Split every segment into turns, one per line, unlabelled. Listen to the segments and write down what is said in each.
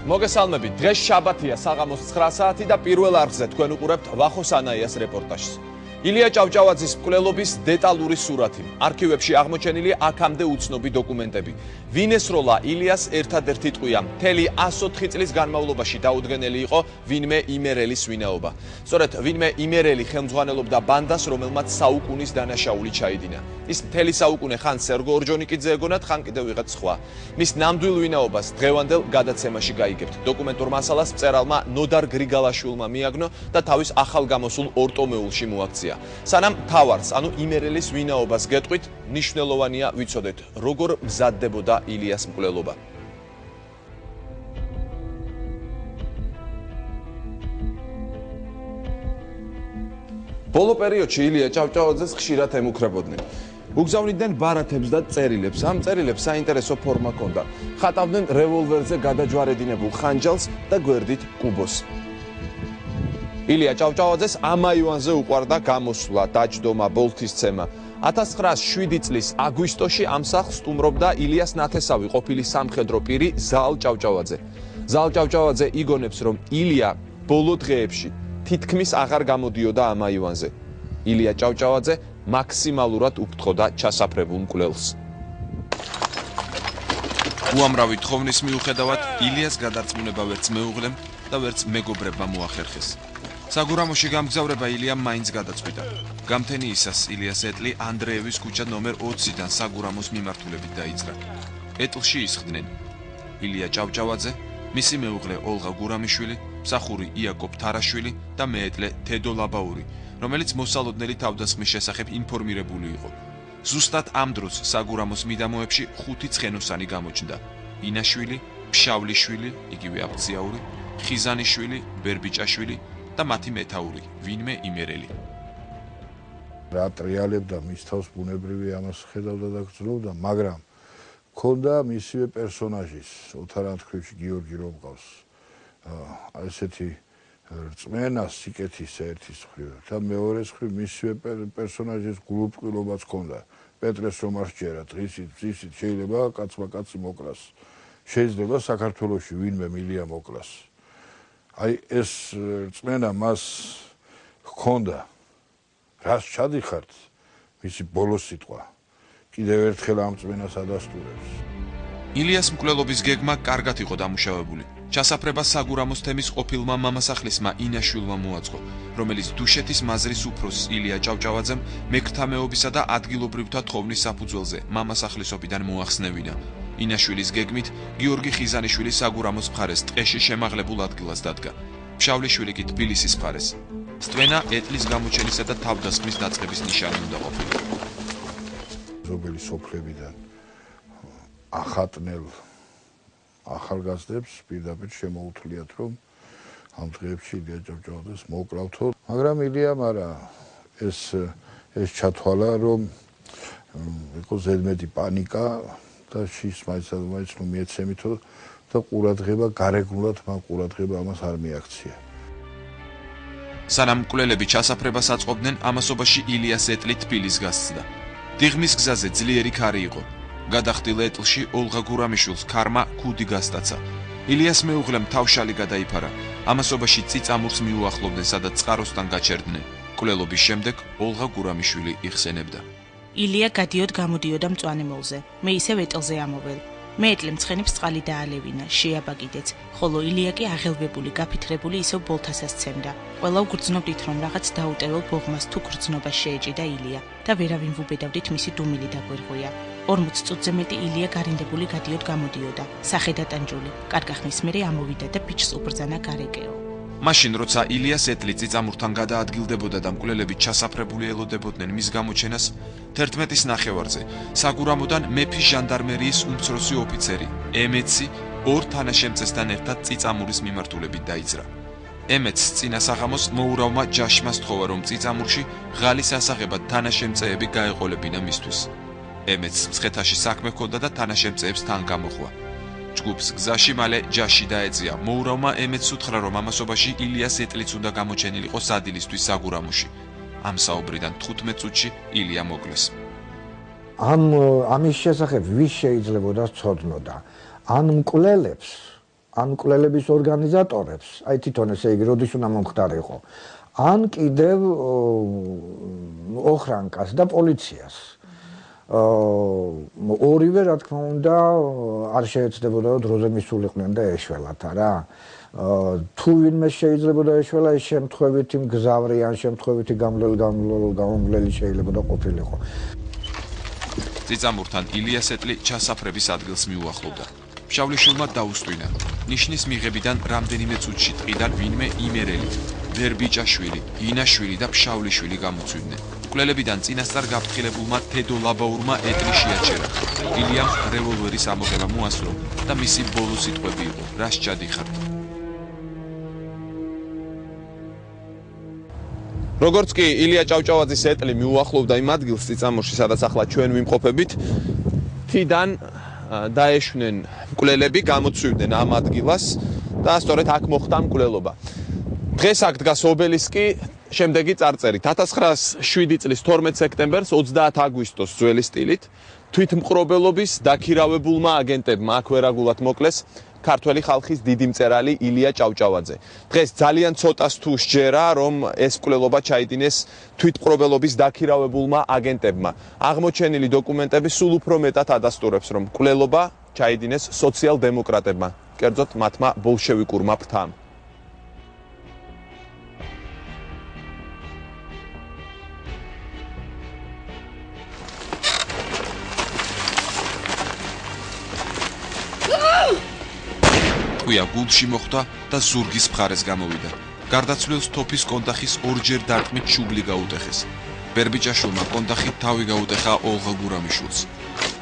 მოგესალმებით. დღეს შაბათია, საღამოს 9 საათი და პირველ არხზე თქვენ უყურებთ ვახოს ანაიას რეპორტაჟს. ილია ჭავჭავაძის მკვლელობის დეტალური სურათი. არქივებში აღმოჩენილი აქამდე უცნობი დოკუმენტები. ვინ ესროლა ილიას ერთადერთი ტყვია. მთელი 104 წლის განმავლობაში დაუდგენელი იყო ვინმე იმერელის ვინაობა. სწორედ ვინმე იმერელი ხელმძღვანელობდა ბანდას, რომელმაც საუკუნის დანაშაული ჩაიდინა. ის მთელი საუკუნე ხან სერგო ორჯონიკიძე ეგონათ, ხან კიდევ ვიღაც სხვა. მის ნამდვილ ვინაობას დღევანდელ გადაცემაში გაიგებთ. დოკუმენტურ მასალას მწერალმა ნოდარ გრიგალაშვილმა მიაგნო და თავის ახალ გამოსულ ორტომეულში მოაქცია. სანამ თავარს, ანუ იმერელის ვინაობას გეტყვით, მნიშვნელოვანია ვიცოდეთ, როგორ მზადდებოდა ილიას მკვლელობა. ბოლო პერიოდში ილია ჭავჭავაძეს ხშირად ემუქრებოდნენ. უგზავნიდნენ ბარათებს და წერილებს. ამ წერილებს საინტერესო ფორმა ჰქონდა. ხატავდნენ რევოლვერზე გადაჯვარედინებულ ხანჯალს და გვერდით კუბოს. ილია ჭავჭავაძეს ამაივანზე უყვარდა გამოსვლა, დაჯდომა, ბოლთისცემა. 1907 წლის აგვისტოში ამ სახლს სტუმრობდა ილიას ნათესავი ყოფილი სამხედრო პირი ზაალ ჭავჭავაძე. ზაალ ჭავჭავაძე იგონებს, რომ ილია ბოლო დღეებში თითქმის აღარ გამოდიოდა ამაივანზე. ილია ჭავჭავაძე მაქსიმალურად უფრთხოდა ჩასაფრებულ მკვლელს. უამრავი თხოვნის მიუხედავად ილიას გადარწმუნება ვერც მეუღლემ და ვერც მეგობრებმა მოახერხეს. საგურამოში გამგზავრება ილიამ მაინც გადაწყვიტა. გამთენიისას ილიას ეტლი ანდრეევის ქუჩა ნომერ 20-დან საგურამოს მიმართულებით დაიძრა. ეტლში ისხდნენ ილია ჭავჭავაძე, მისი მეუღლე ოლღა გურამიშვილი, მსახური იაკობ თარაშვილი და მეეტლე თედო ლაბაური, რომელიც მოსალოდნელი თავდასხმის შესახებ ინფორმირებული იყო. ზუსტად ამ დროს საგურამოს მიდამოებში 5 ცხენოსანი გამოჩნდა. ინაშვილი, ფშავლიშვილი, იგივე აბძიაური, ხიზანიშვილი, ბერბიჭაშვილი და მათი მეთაური, ვინმე იმერელი.
რა ტრიალებდა მის თავს ბუნებრივი ამას ხედავდა და გრძნობდა, მაგრამ ქონდა მისივე პერსონაჟის, ოთარ ანთქვრივში გიორგი რომ ყავს. ესეთი რწმენა სიკეთის ერთის მხრივ და მეორეს მხრივ მისივე პერსონაჟის გულუბრყვილობაც ქონდა. პეტრეს რომ არ სჯერა, დღისით შეიძლება კაცმა კაცი მოკლას. შეიძლება საქართველოში ვინმე მილია მოკლას. აი ეს რწმენა მას ჰქონდა. რას ჩადიხართ? მისი ბოლო სიტყვა კიდევ ერთხელ ამ რწმენას ადასტურებს.
ილიას მკვლელობის გეგმა კარგად იყო დამუშავებული. ჩასაფრება საგურამოს თემის ყოფილმა მამასახლისმა ინაშვილმა მოაწყო, რომელიც დუშეთის მაზრის უფროსს ილია ჭავჭავაძემ მექრთამეობისა და ადგილობრივთა თხოვნის საფუძველზე მამასახლისობიდან მოახსნევინა. ინაშვილის გეგმით გიორგი ხიზანიშვილი საგურამოს მხარეს ტყეში შემაღლებულ ადგილას დადგა. ფშავლიშვილი კი თბილისის მხარეს. სტვენა ეტლის გამოჩენისა და თავდასხმის დაწყების ნიშანი უნდა ყოფილიყო.
ზოგელი სოფლებიდან ახატნელ ახალგაზრდებს პირდაპირ შემოუთვლიათ, რომ ამ დღეებში ილია ჭავჭავაძეს მოუკლავთო, მაგრამ ილიამ არა ეს ჩათვალა, რომ იყო ზედმეტი პანიკა და შის მაინც ნუ მიეცემითო და ყურადღება გარეგნულად მან ყურადღება ამას არ მიაქცია.
სანამ მკვლელები ჩასაფრებას აწყობდნენ, ამასობაში ილიას ეტლი თბილის გასცდა. დიღმის გზაზე ძლიერი ქარი იყო. გადახდილ ეტლში ოლღა გურამიშვილს ქარმა ქუდი გასტაცა. ილიას მეუღლემ თავშალი გადაიფარა. ამასობაში წიწამურს მიუახლოვდნენ, სადაც წყაროსთან გაჩერდნენ. მკვლელობის შემდეგ ოლღა გურამიშვილი იხსენებდა.
ილია გადიოდ გამოდიოდა მწვანემოლზე. მე ისევ ეტლზე ამოվել. მე ეტლემ ცხენებს წყალი დაალევინა, შეაბაგიდეც, ხოლო ილია კი აღელვებული, გაფითრებული ისევ ბოლთას ასცემდა. ყველა უგრძნობდით, რომ რაღაც დაუტეველ ბოღმას თუ გრძნობა შეეჭიდა ილია და ვერავინ ვუბედავდით მისი დუმილი დაგვერღვია. 40 წუთზე მეტი ილია გარინდებული გადიოდ გამოდიოდა. სახედატანჯული, კარგახნის მერე ამოვიდა და ბიჭს უბრძანა გარეკეო.
მაშინ როცა ილიას ეტლი წიწამურთან გადაადგილდებოდა და მკვლელები ჩასაფრებული ელოდებოდნენ მის გამოჩენას, 11-ის ნახევარზე საგურამოდან მეფის ჟანდარმერიის უმცროსი ოფიცერი ემეცი 2 თანაშემწესთან ერთად წიწამურის მიმართულებით დაიძრა. ემეცს წინა საღამოს მოურავმა ჯაშმა სთხოვა, რომ წიწამურში ღალის ასაღებად თანაშემწეები გაეყოლებინა მისთვის. ემეცს მცხეთაში საქმე ჰქონდა და თანაშემწეებს თან გამოხვა. ჯგუფს გზაში მალე ჯაში დაეწია. მოურავმა ემეცს უთხრა, რომ ამასობაში ილიას ეტლიც უნდა გამოჩენილიყო სადილისთვის საგურამოში. ამ საუბრიდან 15 წუთში ილია მოკლეს.
ამის შესახებ ვის შეიძლებოდა ცოდნოდა? ან მკვლელებს, ან მკვლელების ორგანიზატორებს, აი თვითონ ესე იგი, როდის უნდა მომხდარიყო, ან კიდევ ოხრანკას და პოლიციას. ორივე რა თქმა უნდა არ შეეცდებოდა დროზე მისულიყვნენ და ეშველათ არა. თუ ვინმე შეიძლება ეშველა ეს შემთხვევითი მგზავრი ან შემთხვევითი გამომვლელი შეიძლება ყოფილიყო.
წიწამურთან ილიასეტლი ჩასაფრების ადგილს მიუახლოვდა. ფშავლიშვილმა დაუსტვინა. ნიშნის მიღებიდან რამდენიმე წუთში ტყიდან ვინმე იმერელი, ვერბიჭაშვილი, ინაშვილი და ფშავლიშვილი გამოცვიდნენ. მკვლელებიდან წინასწარ გაფრთხილებულმა თედო ლაბაურმა ეტლი შეაჩერა. ილიამ რევოლვერის ამოღება მოასწრო და მისი ბოლო სიტყვები იყო: რას ჩადიხართ? როგორც კი ილია ჭავჭავაძის ეტლი მიუახლოვდა იმ ადგილს წიწამურში, სადაც ახლა ჩვენ ვიმყოფებით, თიდან დაეშვნენ მკვლელები, გამოცვიდნენ ამ ადგილას და სწორედ აქ მოხდა მკვლელობა. დღეს აქ დგას ობელისკი, შემდეგი წარწერით 1907 წლის 12 სექტემბერს 30 აგვისტოს ძველი სტილით თვითმყრობელობის დაქირავებულმა აგენტებმა აქ ვერაგულად მოკლეს ქართველი ხალხის დიდი მწერალი ილია ჭავჭავაძე. დღეს ძალიან ცოტას თუ სჯერა, რომ ეს მკვლელობა ჩაიდინეს თვითმყრობელობის დაქირავებულმა აგენტებმა. აღმოჩენილი დოკუმენტები სულ უფრო მეტად ადასტურებს, რომ მკვლელობა ჩაიდინეს სოციალ-დემოკრატებმა, კერძოდ მათმა ბოლშევიკურმა ფრთამ. ყვია გულში მოხვდა და ზურგის მხარეს გამოვიდა. გარდაცვლილს თოფის კონდახის ორჯერ დარტყმით შუბლი გაუტეხეს. ბერბიჭაშვილმა კონდახით თავი გაუტეხა ოლღა გურამიშვილს.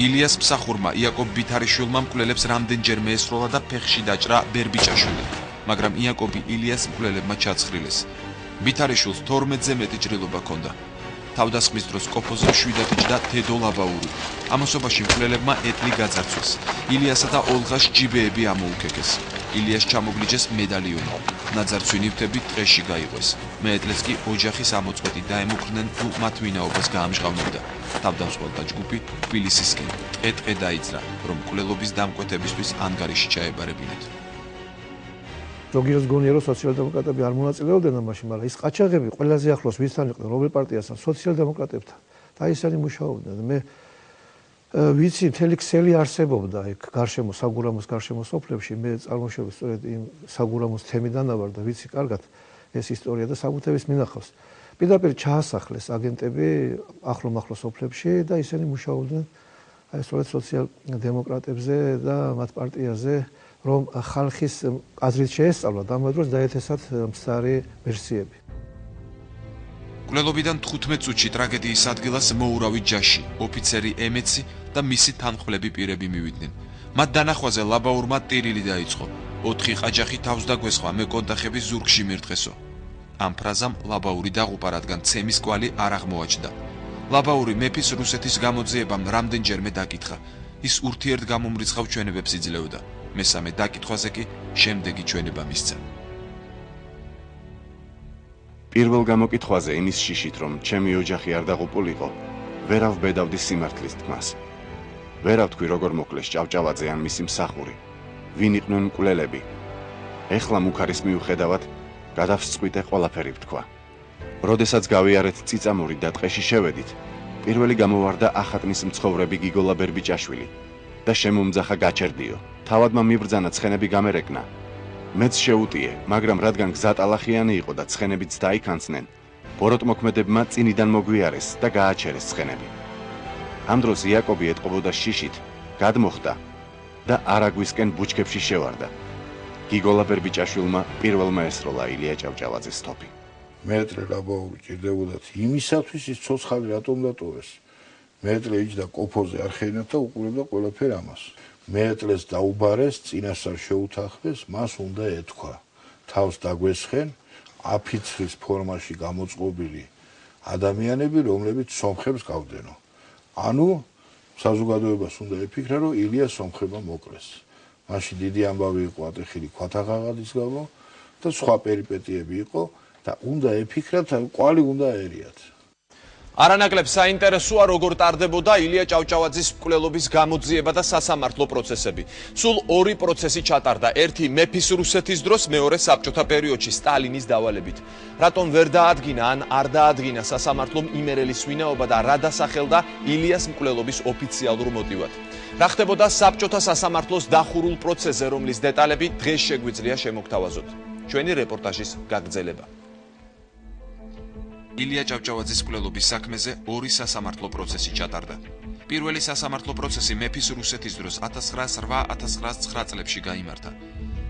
ილიას მსახურმა იაკობ ბითარიშვილმა მკვლელებს რამდენჯერმე ესროლა და ფეხში დაჭრა ბერბიჭაშვილი, მაგრამ იაკობი ილიას მკვლელებმა ჩაცხრილეს. ბითარიშვილს 12-ზე მეტი ჭრილობა ჰქონდა. თავდასხმის დროს კოფოზე მშვიდად იჯდა თედო ლაბაური. ამასობაში მკვლელებმა ეტლი გაძარცვეს. ილიასა და ოლღას ჯიბეები ამოუქეკეს. ილიას ჩამოგლიჯეს მედალიონი. ნაძარცვი ნივთები ტყეში გაიყვეს. მეეტლეს კი ოჯახის ამოწყვეტი დაემუქრნენ, თუ მათ ვინაობას გაამჟღავნებდა. თავდამსხმელთა ჯგუფი თბილისისკენ ტყე-ტყე დაიძრა, რომ მკვლელობის დამკვეთებისთვის ანგარიში ჩაებარებინათ.
ზოგიერთს გონია რომ სოციალ-დემოკრატები არ მონაწილეობდნენ ამაში, მაგრამ ის ყაჩაღები ყველაზე ახლოს ვისთან იყვნენ, რომელ პარტიასთან? სოციალ-დემოკრატებთან. და ისინი მუშაობდნენ. მე ვიცი, მთელი ქსელი არსებობდა იქ გარშემო, საგურამოს გარშემო სოფლებში. მე წარმოშობით სწორედ იმ საგურამოს თემიდან ვარ და ვიცი კარგად ეს ისტორია და საკუთების მინახავს. პირდაპირ ჩაასახლეს აგენტები ახლო-მახლო სოფლებში და ისინი მუშაობდნენ აი სწორედ სოციალ-დემოკრატებზე და მათ პარტიაზე, რომ ხალხის აზრით შეესწავლათ, ამ დროს დაეთესათ მცდარი ვერსიები.
მკვლელობიდან 15 წუთში ტრაგედიის ადგილას მოურავი ჯაში, ოფიცერი ემეცი და მისი თანმხლები პირები მივიდნენ. მათ დანახვაზე ლაბაურმა ტირილი დაიწყო. 4 ყაჯახი თავს დაგვესხვა, მე კონდახების ზურგში მირთხესო. ამ ფრაზამ ლაბაური დაღუპა, რადგან ცემის კვალი არ აღმოაჩნდა. ლაბაური მეფის რუსეთის გამოძიებამ რამდენჯერმე დაკითხა. ის ურთიერთგამომრიცხავ ჩვენებებს იძლეოდა. მესამე დაკითხვაზე კი შემდეგი ჩვენება მისცა.
პირველ გამოკითხვაზე იმის შიშით, რომ ჩემი ოჯახი არ დაღუპულიყო, ვერავ ბედავდი სიმართლის თქმას. ვერავ თქვი როგორ მოკლეს ჭავჭავაძე ან მისი მსახური, ვინ იყვნენ მკვლელები. ეხლა მუქარის მიუხედავად გადავსწყვიტე ყველაფერი ვთქვა. როდესაც გავიარეთ წიწამური და ტყეში შევედით, პირველი გამოვარდა ახატნის მცხოვრები გიგოლა ბერბიჭაშვილი და შემომძახა გაჩერდიო. თავადმა მიბრძანა ცხენები გამერეკნა. მეც შეუტიე, მაგრამ რადგან გზა ტალახიანი იყო და ცხენებიც დაიქანცნენ, ბოროტმოქმედებმა წინიდან მოგვიარეს და გააჩერეს ცხენები. ამ დროს იაკობი ეტყობოდა შიშით, გადმოხდა და არაგვისკენ ბუჩქებში შევარდა. გიგოლა ბერბიჭაშვილმა პირველმა ესროლა ილია ჭავჭავაძეს თოფი.
მეეტლე ლაბაური ჭირდებოდათ იმისათვის ის ცოცხალი რატომ დატოვეს. მეეტლე იჯდა კოფოზე არხეინათ და უყურებდა ყველაფერ ამას. მეეტლეს დაუბარეს, წინასწარ შეუთანხმეს, მას უნდა ეთქვა. თავს დაგვესხენ აფიცრის ფორმაში გამოწყობილი ადამიანები, რომლებიც სომხებს გავდენო. ანუ საზოგადოებას უნდა ეფიქრა, რომ ილია სომხებმა მოკლეს. მაშინ დიდი ამბავი იყო ატეხილი ქვათაღაღადის გამო და სხვა პერიპეტიები იყო და უნდა ეფიქრათ, კვალი უნდა აერიათ.
არანაკლებ საინტერესოა როგორ ტარდებოდა ილია ჭავჭავაძის მკვლელობის გამოძიება და სასამართლო პროცესები. სულ ორი პროცესი ჩატარდა, ერთი მეფის რუსეთის დროს, მეორე საბჭოთა პერიოდში სტალინის დავალებით. რატომ ვერ დაადგინა ან არ დაადგინა სასამართლომ იმერელის ვინაობა და რა დასახელდა ილიას მკვლელობის ოფიციალურ მოტივად. რა ხდებოდა საბჭოთა სასამართლოს დახურულ პროცესზე, რომლის დეტალები დღეს შეგვიძლია შემოგთავაზოთ. ჩვენი რეპორტაჟის გაგრძელება. ილია ჭავჭავაძის მკვლელობის საქმეზე ორი სასამართლო პროცესი ჩატარდა. პირველი სასამართლო პროცესი მეფის რუსეთის დროს 1908-1909 წლებში გაიმართა.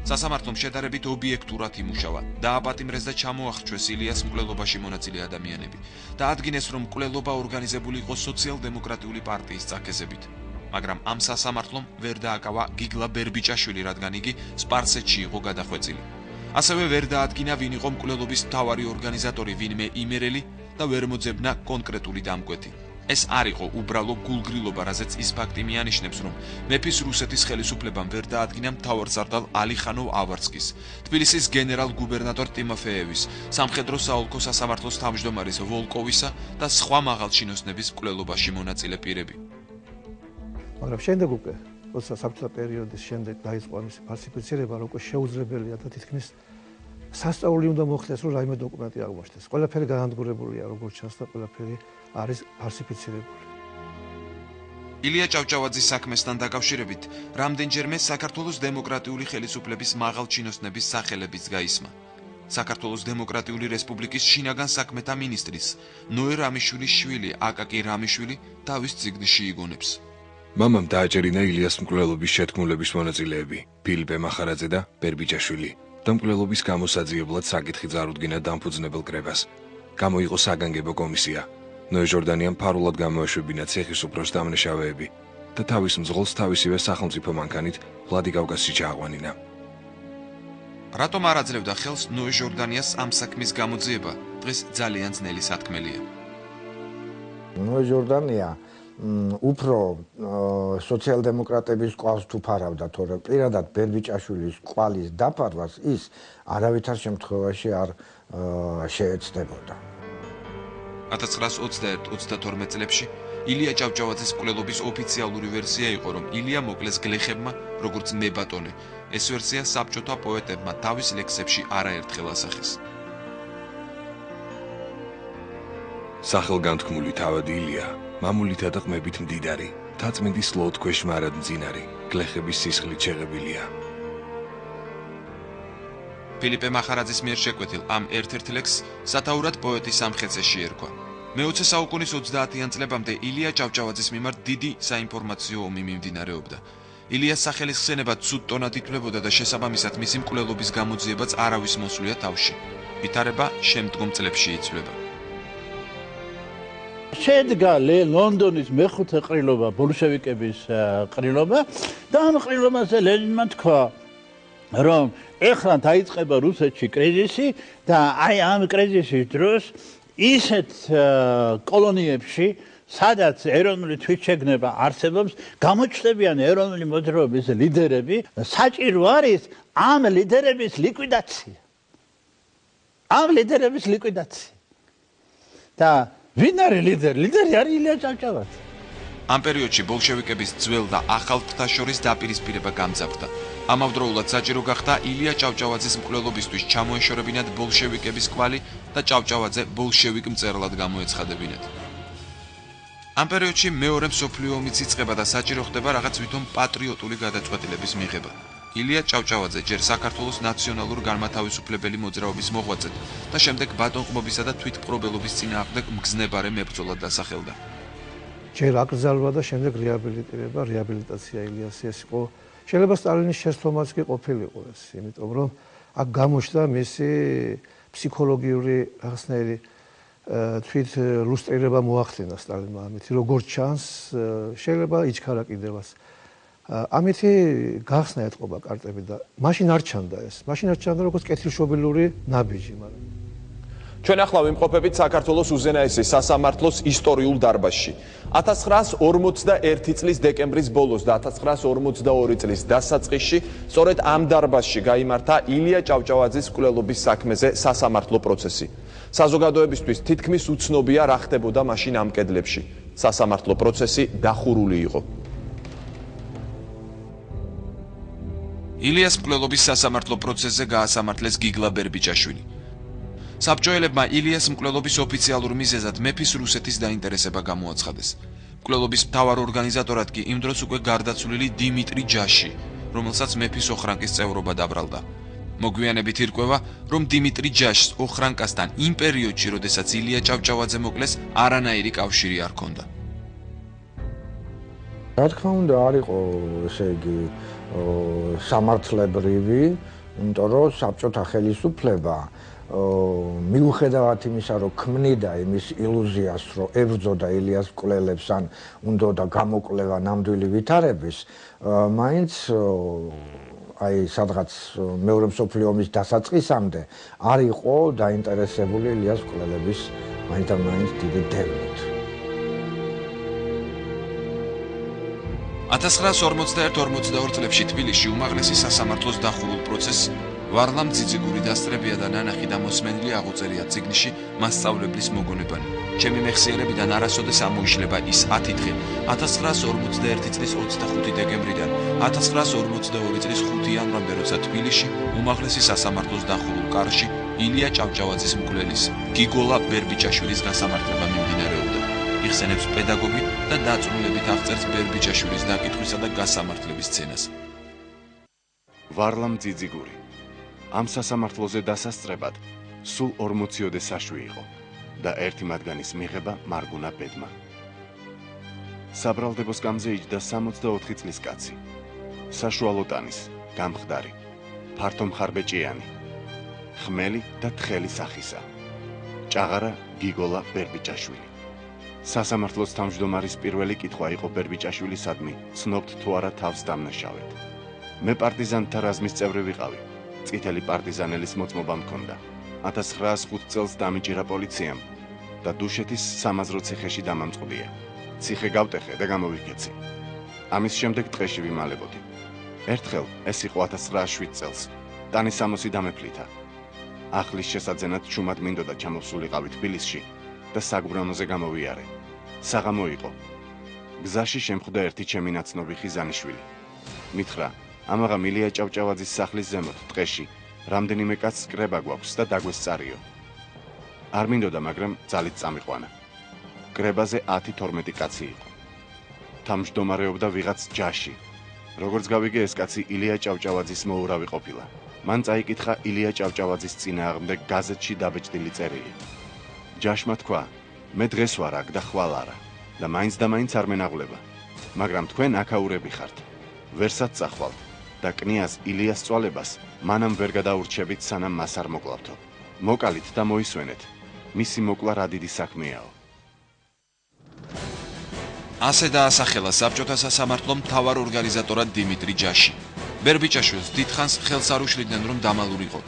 სასამართლომ შედარებით ობიექტურად იმუშავა, დააპატიმრეს და ჩამოახრჩვეს ილიას მკვლელობაში მონაწილე ადამიანები და ადგენეს, რომ მკვლელობა ორგანიზებული იყო სოციალ-დემოკრატიული პარტიის წაქეზებით. მაგრამ ამ სასამართლომ ვერ დააკავა გიგლა ბერბიჭაშვილი, რადგან იგი სპარსეთში იყო გადახვეწილი. ასევე ვერ დაადგინა, ვინ იყო მკვლელობის მთავარი ორგანიზატორი, ვინმე იმერელი და ვერ მოძებნა კონკრეტული დამკვეთი. ეს არ იყო უბრალო გულგრილობა, რაზეც ის ფაქტი მიანიშნებს, რომ მეფის რუსეთის ხელისუფლებამ ვერ დაადგინა მთავარსარდალ ალიხანოვ ავარსკის, თბილისის გენერალ-გუბერნატორ ტიმოფეევის, სამხედრო საოლქო სასამართლოს თავმჯდომარის ვოლკოვისა და სხვა მაღალჩინოსნების მკვლელობაში მონაწილე პირები.
მაგრამ შემდეგ უკვე როცა საბჭოთა პერიოდის შემდეგ დაიწყო ამის ფალსიფიცირება, უკვე შეუძლებელია და თითქმის სასწაული უნდა მოხდეს, რომ რაიმე დოკუმენტი აღმოჩნდეს. ყველაფერი განადგურებულია, როგორც ჩანს და ყველაფერი არის ფალსიფიცირებული.
ილია ჭავჭავაძის საქმესთან დაკავშირებით რამდენჯერმე საქართველოს დემოკრატიული ხელისუფლების მაღალჩინოსნების სახელებიც გაისმა. საქართველოს დემოკრატიული რესპუბლიკის შინაგან საქმეთა მინისტრის ნოე რამიშვილის შვილი აკაკი რამიშვილი თავის წიგნში იგონებს.
მამამ დააჭერინა ილიას მკვლელობის შეთქმულების მონაწილეები ფილიპე მახარაძე და ბერბიჭაშვილი და მკვლელობის გამოსაძიებლად საკითხი წარუდგინა დამფუძნებელ კრებას. გამოიყო საგანგებო კომისია. ნოე ჟორდანიამ ფარულად გამოაშვებინა ცეხის უფროს დამნაშავეები და თავის მძღოლს თავისივე სახელმწიფო მანქანით ვლადიკავკაზში ჩააყვანინა.
რატომ არ აძლევდა ხელს ნოე ჟორდანიას ამ საქმის გამოძიება? დღეს ძალიან ძნელი სათქმელია.
ნოე ჟორდანია უფრო სოციალ-დემოკრატების კვალს თუ ფარავდა, თორემ პირადად ბერბიჭაშვილის კვალის დაფარვას ის არავითარ შემთხვევაში არ შეეცდებოდა.
1921-22 წლებში ილია ჭავჭავაძის მკვლელობის ოფიციალური ვერსია იყო, რომ ილია მოკლეს გლეხებმა, როგორც მებატონე. ეს ვერსია საბჭოთა პოეტებმა თავის ლექსებში არაერთხელ ასახეს.
სახელგანთქმული თავად ილია მამულითა და ყმებით მდიდარი, თაწმინდის ლოთქვეშ მარად მძინარი, გლეხების სისხლით შეღებილია.
ფილიპე მახარაძის მიერ შეკვეთილ ამ ერთ-ერთ ლექსს სათაურად პოეტის სამხეცე შეერქვა. მე-20 საუკუნის 30-იან წლებამდე ილია ჭავჭავაძის მიმართ დიდი საინფორმაციო ომი მიმდინარეობდა. ილიას სახელის ხსენება ცუდ ტონად ითვლებოდა და შესაბამისად მისი მკვლელობის გამოძიებაც არავის მოსვლია თავში. ვითარება შემდგომ წლებში იცვლება.
შედგა ლონდონის მეხუთე ყრილობა, ბოლშევიკების ყრილობა და ამ ყრილობაზე ლენინმა თქვა, რომ ეხლა დაიწყება რუსეთში კრიზისი და აი ამ კრიზისის დროს ისეთ კოლონიებში, სადაც ეროვნული თვითშეგნება არსებობს, გამოჩნდებიან ეროვნული მოძრაობის ლიდერები, საჭირო არის ამ ლიდერების ლიკვიდაცია. ამ ლიდერების ლიკვიდაცია. და ვინ არის ლიდერი? ლიდერი არის ილია ჭავჭავაძე.
ამ პერიოდში ბოლშევიკების ძველ და ახალ ფრთა შორის დაპირისპირება გამძაფრდა. ამავდროულად საჭირო გახდა ილია ჭავჭავაძის მკვლელობისთვის ჩამოეშორებინათ ბოლშევიკების კვალი და ჭავჭავაძე ბოლშევიკ მწერლად გამოეცხადებინათ. ამ პერიოდში მეორე მსოფლიო ომიც იწყება და საჭირო ხდება რაღაც ვითომ პატრიოტული გადაწყვეტილების მიღება. ილია ჭავჭავაძე ჯერ საქართველოს ნაციონალურ განმათავისუფლებელი მოძრაობის მოღვაწედ და შემდეგ ბატონყმობისა და თვითმპყრობელობის წინააღმდეგ მგზნებარე მებრძოლად დასახელდა.
ჯერ აკრძალვა და შემდეგ რეაბილიტირება, რეაბილიტაცია ილიას ეს იყო. შეიძლება სტალინის შეცდომაც კი ყოფილიყო ეს, იმიტომ რომ აქ გამოჩნდა მისი ფსიქოლოგიური რაღაცნაირი თვით ლუსტრირება მოახდინა სტალინმა ამით, როგორც ჩანს, შეიძლება იჩქარა კიდევაც. ამითი გახსნა ეთყობა კარტები და მაშინ არ ჩანდა ეს. მაშინ არ ჩანდა როგორც კეთილშობილური ნაბიჯი, მაგრამ
ჩვენ ახლა ვიმყოფებით საქართველოს უზენაესის სასამართლოს ისტორიულ დარბაზში. 1941 წლის დეკემბრის ბოლოს და 1942 წლის დასაწყისში სწორედ ამ დარბაზში გაიმართა ილია ჭავჭავაძის მკვლელობის საქმეზე სასამართლო პროცესი. საზოგადოებისთვის თითქმის უცნობია რა ხდებოდა მაშინ ამ კედლებში. სასამართლო პროცესი დახურული იყო. ილიას მკვლელობის სასამართლო პროცესზე გაასამართლეს გიგლა ბერბიჭაშვილი. საბჭოელებმა ილიას მკვლელობის ოფიციალურ მიზეზად მეფის რუსეთის დაინტერესება გამოაცხადეს. მკვლელობის მთავარ ორგანიზატორად კი იმ დროს უკვე გარდაცვლილი დიმიტრი ჯაში, რომელსაც მეფის ოხრანკის წევრობა დაბრალდა. მოგვიანებით ირკვევა, რომ დიმიტრი ჯაშს ოხრანკასთან იმ პერიოდში, როდესაც ილია ჭავჭავაძე მოკლეს, არანაირი კავშირი არ ჰქონდა.
რა თქმა უნდა, არ იყო, ესე იგი, სამართლებრივი, იმიტომ რომ საბჭოთა ხელისუფლება მიუხედავად იმისა, რომ ქმნიდა იმის ილუზიას, რომ ებრძოდა ილიას მკვლელებს ან უნდოდა გამოკვლევა ნამდვილი ვითარების, მაინც აი სადღაც მეორე მსოფლიო ომის დასაწყისამდე არ იყო დაინტერესებული ილიას მკვლელების მაინც დიდი დევნით.
1941-42 წლებში თბილისში უმაღლესი სასამართლოს დახურულ პროცესს ვარლამ ძიძიგური დასწრებია და ნანახი დამოსმენელი აღუწერია წიგნში მასწავლებლის მოგონებანი. ჩემი მეხსიერებიდან არასოდეს ამოიშლება ის 10 დღე 1941 წლის 25 დეკემბრიდან 1942 წლის 5 იანვრამდე, როცა თბილისში უმაღლესი სასამართლოს დახურულ კარში ილია ჭავჭავაძის მკვლელის გიგოლა ბერბიჭაშვილის გასამართლება მიმდინარეობდა. იხსენებს პედაგოგი და დაწვრილებით აღწერს ბერბიჭაშვილის დაკითხვისა და გასამართლების სცენას.
ვარლამ ძიძიგური ამ სასამართლოზე დასასწრებად სულ 40-ოდე საშვი იყო და ერთი მათგანის მიღება მარგუნა ბედმა. საბრალდებოს გამზე იჯდა 64 წლის კაცი. საშუალო ტანის, გამხდარი, ფართო მხარბეჭიანი, ხმელი და თხელი სახისა. ჭაღარა გიგოლა ბერბიჭაშვილი. სასამართლოს თავმჯდომარის პირველი კითხვა იყო ბერბიჭაშვილისადმი, ცნობთ თუ არა თავს დამნაშავედ. მე პარტიზანთა რაზმის წევრი ვიყავი. წითელი პარტიზანელის მოწმობა მქონდა. 1905 წელს დამიჭირა პოლიციამ და დუშეთის სამაზრო ციხეში დამამწყდია. ციხე გავტეხე და გამოვიქეცი. ამის შემდეგ ტყეში ვიმალებოდი. ერთხელ, ეს იყო 1907 წელს, ტანის სამოსი დამეფლითა. ახლის შესაძენად ჩუმად მინდოდა ჩამოვსულიყავი თბილისში და საგბრანოზე გამოვიარე. საღამო იყო. გზაში შემხვდა ერთი ჩემი ნაცნობი ხიზანიშვილი. მითხრა, ამაღა ილია ჭავჭავაძის სახლის ზემოთ ტყეში რამდენიმე კაცს კრება გვაქვს და დაგვესწარიო. არ მინდოდა, მაგრამ ძალით წამიყვანა. კრებაზე 10-12 კაცი იყო. თავმჯდომარეობდა ვიღაც ჯაში. როგორც გავიგე, ეს კაცი ილია ჭავჭავაძის მოურავი ყოფილა. მან წაიკითხა ილია ჭავჭავაძის წინააღმდეგ გაზეთში დაბეჭდილი წერილი. ჯაშმა თქვა, მე დღეს ვარ აქ და ხვალ არა და მაინც არ მენაღვლება, მაგრამ თქვენ აქაურები ხართ. ვერსად წახვალთ და კნიაზ ილიას წვალებას მანამ ვერ გადაურჩებით, სანამ მას არ მოკლავთო. მოკალით და მოისვენეთ. მისი მოკლა რა დიდი საქმეაო.
ასე დაასახელა საბჭოთა სასამართლომ მთავარ ორგანიზატორად დიმიტრი ჯაში. ბერბიჭაშვილს დიდხანს ხელს არ უშლიდნენ, რომ დამალულიყო.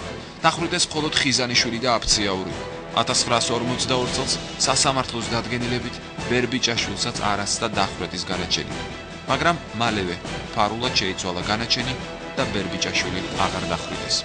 დახვრიტეს მხოლოდ ხიზანიშვილი და აფციაური. 1942 წელს სასამართლოს დადგენილებით ბერბიჭაშვილსაც არასწდა დახვრეტის განაჩენი. მაგრამ მალევე ფარულად შეიცვალა განაჩენი და ბერბიჭაშვილი აღარ დახვრიტეს.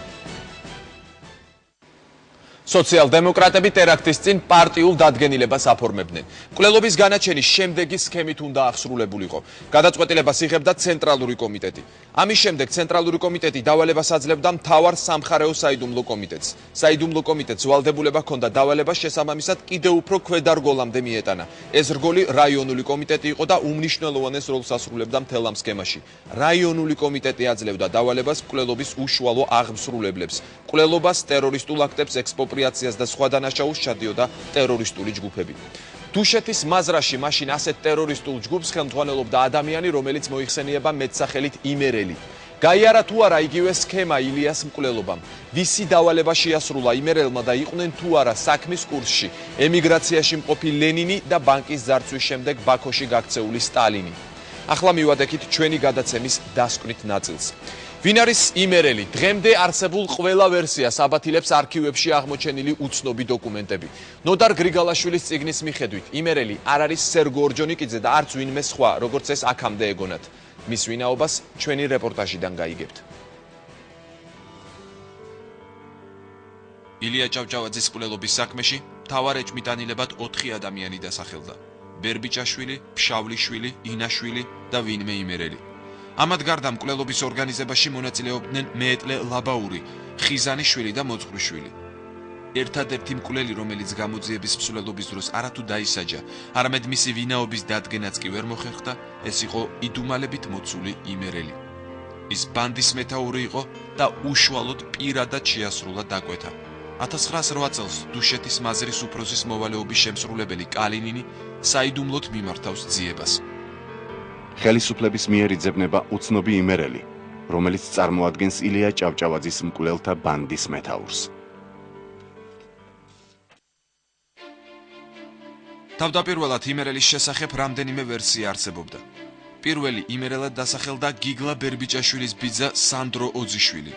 სოციალ-დემოკრატები ტერაქტის წინ პარტიულ დადგენილებას აფორმებდნენ. მკვლელობის განაჩენის შემდეგი სქემით უნდა აღსრულებულიყო. გადაწყვეტილებას იღებდა ცენტრალური კომიტეტი. ამის შემდეგ ცენტრალური კომიტეტი დავალებას აძლევდა მთავარ სამხარეო საიდუმლო კომიტეტს. საიდუმლო კომიტეტს ვალდებულება ჰქონდა დავალებას შესაბამისად კიდევ უფრო ქვედა რგოლამდე მიეტანა. ეს რგოლი რაიონული კომიტეტი იყო და უმნიშვნელოვანეს როლს ასრულებდა მთელ ამ სქემაში. რაიონული კომიტეტი აძლევდა დავალებას მკვლელობის უშუალო აღმსრულებლებს. მკვლელობას, ტერორისტულ აქტებს, ექსპროპრიაციას და სხვა დანაშაულს ჩადიოდა ტერორისტული ჯგუფები. დუშეთის მაზრაში მაშინ ასეთ ტერორისტულ ჯგუფს ხელმძღვანელობდა ადამიანი, რომელიც მოიხსენიება მეტსახელით იმერელი. გაიარა თუ არა იგივე სქემა ილიას მკვლელობამ. ვისი დავალება შეასრულა იმერელმა და იყვნენ თუ არა საქმის კურსში, ემიგრაციაში მყოფი ლენინი და ბანკის ძარცვის შემდეგ ბაქოში გაქცეული სტალინი. ახლა მივადექით ჩვენი გადაცემის დასკვნით ნაწილს. ვინ არის იმერელი? დღემდე არსებულ ყველა ვერსიას აბათილებს არქივებში აღმოჩენილი უცნობი დოკუმენტები. ნოდარ გრიგალაშვილის წიგნის მიხედვით, იმერელი არ არის სერგო ორჯონიკიძე და არც ვინმე სხვა, როგორც ეს აქამდე ეგონათ. მის ვინაობას ჩვენი რეპორტაჟიდან გაიგებთ. ილია ჭავჭავაძის მკვლელობის საქმეში მთავარ ეჭმიტანილებად 4 ადამიანი დასახელდა: ბერბიჭაშვილი, ფშავლიშვილი, ინაშვილი და ვინმე იმერელი. ამად გარდა მკვლელობის ორგანიზებაში მონაწილეობდნენ მეეტლე ლაბაური, ხიზანიშვილი და მოძღვრიშვილი. ერთადერთი მკვლელი, რომელიც გამოძიების მსვლელობის დროს არათუ დაისაჯა, არამედ მისი ვინაობის დადგენაც კი ვერ მოხერხდა, ეს იყო იდუმალებით მოცული იმერელი. ის ბანდის მეთაური იყო და უშუალოდ პირადად შეასრულა დაკვეთა. 1908 წელს დუშეთის მაზრის უფროსის მოვალეობის შემსრულებელი კალინინი საიდუმლოდ მიმართავს ძიებას.
ხელისუფლების მიერ იძებნება უცნობი იმერელი, რომელიც წარმოადგენს ილია ჭავჭავაძის მკვლელთა ბანდის მეთაურს.
თავდაპირველად იმერელის შესახებ რამდენიმე ვერსია არსებობდა. პირველი იმერელად დასახელდა გიგლა ბერბიჭაშვილის ბიძა სანდრო ოძიშვილი,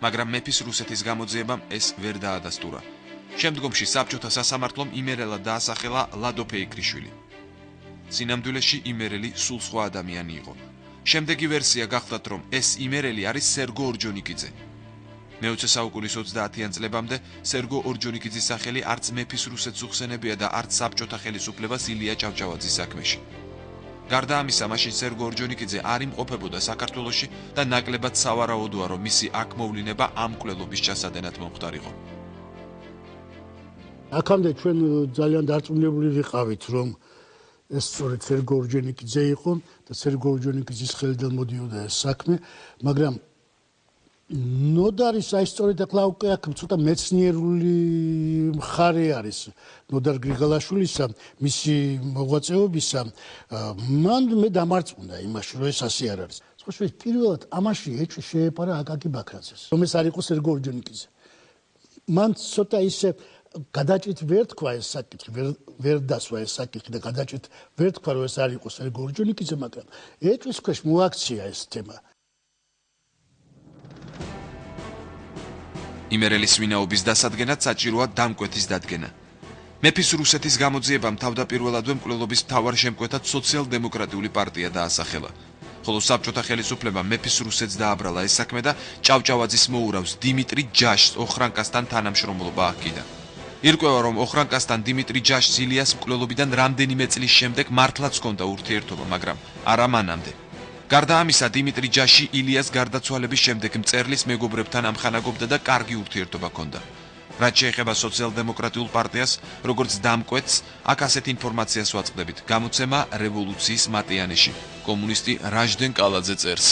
მაგრამ მეფის რუსეთის გამოძიებამ ეს ვერ დაადასტურა. შემდგომში საბჭოთა სასამართლომ იმერელად დაასახელა ლადო ფეიქრიშვილი. სინამდვილეში იმერელი სულ სხვა ადამიანი იყო. შემდეგი ვერსია გახლავთ, რომ ეს იმერელი არის სერგო ორჯონიკიძე. მე-20 საუკუნის 30-იან წლებამდე სერგო ორჯონიკიძის სახელი არც მეფის რუსეთს უხსენებია და არც საბჭოთა ხელისუფლებას ილია ჭავჭავაძის საქმეში. გარდა ამისა, მაშინ სერგო ორჯონიკიძე არ იმყოფებოდა საქართველოში და ნაკლებად სავარაუდოა, რომ მისი აქ მოვლინება ამ მკვლელობის ჩასადენად მომხდარიყო.
აქამდე ჩვენ ძალიან დარწმუნებული ვიყავით, რომ ეს სწორედ სერგო ორჯონიკიძე იყო და სერგო ორჯონიკიძის ხელიდან მოდიოდა ეს საქმე, მაგრამ ნოდარის აი სწორედ ახლა უკვე აქ ცოტა მეცნიერული მხარე არის ნოდარ გრიგალაშვილისა, მისი მოღვაწეობისა. მან მე დამარწმუნდა იმაში, რომ ეს ასე არ არის. სწორედ პირველად ამაში ეჭვი შეეპარა აკაკი ბაქრაძეს, რომ ეს არ იყო სერგო ორჯონიკიძე. მან ცოტა ისე გადაჭით ვერ თქვა ეს საკითხი, ვერ დასვა ეს საკითხი და გადაჭით ვერ თქვა, რომ ეს არ იყო სერგო ორჯონიკიძე, მაგრამ ეჭვის ქვეშ მოაქცია ეს თემა.
იმერელის ვინაობის დასადგენად საჭიროა დამკვეთის დადგენა. მეფის რუსეთის გამოძიებამ თავდაპირველადვე მკვლელობის მთავარ შემკვეთად სოციალ-დემოკრატიული პარტია დაასახელა. ხოლო საბჭოთა ხელისუფლებამ მეფის რუსეთს დააბრალა ეს საქმე და ჭავჭავაძის მოურავს დიმიტრი ჯაშს ოხრანკასთან თანამშრომლობა აჰკიდა. ირკვევა, რომ ოხრანკასთან დიმიტრი ჯაშს ილიას მკვლელობიდან რამდენიმე წლის შემდეგ მართლაც ჰქონდა ურთიერთობა, მაგრამ არა მანამდე. გარდა ამისა, დიმიტრი ჯაში ილიას გარდაცვალების შემდეგ მწერლის მეგობრებთან ამხანაგობდა და კარგი ურთიერთობა ჰქონდა. რაც შეეხება სოციალ-დემოკრატიულ პარტიას, როგორც დამკვეთს, აქ ასეთ ინფორმაციას ვაწყდებით. გამოცემა რევოლუციის მატიანეში. კომუნისტი რაჟდენ კალაძე წერს.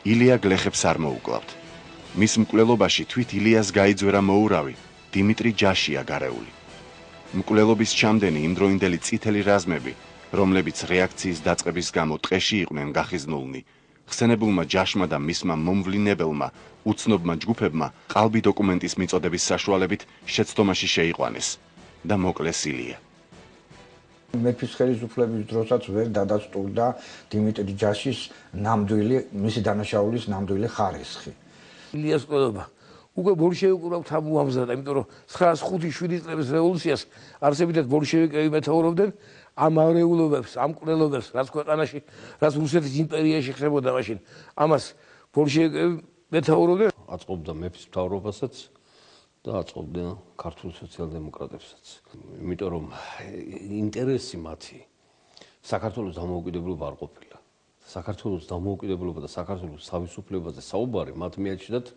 ილია გლეხებს არ მოუკლავთ. მის მკვლელობაში თვით ილიას გაიძვერა მოურავი, დიმიტრი ჯაშია გარეული. მკვლელობის ჩამდენი იმდროინდელი წითელი რაზმები, რომლებიც რეაქციის დაწყების გამო ტყეში იყვნენ გახიზნულნი, ხსენებულმა ჯაშმა და მისმა მომვლინებელმა უცნობმა ჯგუფებმა ყალბი დოკუმენტის მიწოდების საშუალებით შეცდომაში შეიყვანეს და მოკლეს ილია.
მეფის ხელისუფლების დროსაც ვერ დადასტურდა დიმიტრი ჯაშის ნამდვილი, მისი დანაშაულის ნამდვილი ხარისხი.
ილიას მკვლელობა უკვე ბოლშევიკურად ამოამზადა, იმიტომ რომ 905-7 წლების რევოლუციას არსებითად ბოლშევიკები მეთაურობდნენ ამ არეულობებს, ამ მკვლელობებს, რაც ქვეყანაში, რაც რუსეთის იმპერიაში ხდებოდა მაშინ. ამას ბოლშევიკები მეთაურობდნენ.
აწყობდა მეფის მთავრობასაც და აწყობდა ქართულ სოციალ-დემოკრატებსაც. იმიტომ რომ ინტერესი მათი საქართველოს დამოუკიდებლობა არ ყოფილა. საქართველოს დამოუკიდებლობა და საქართველოს თავისუფლებაზე საუბარი მათ მიაჩნდათ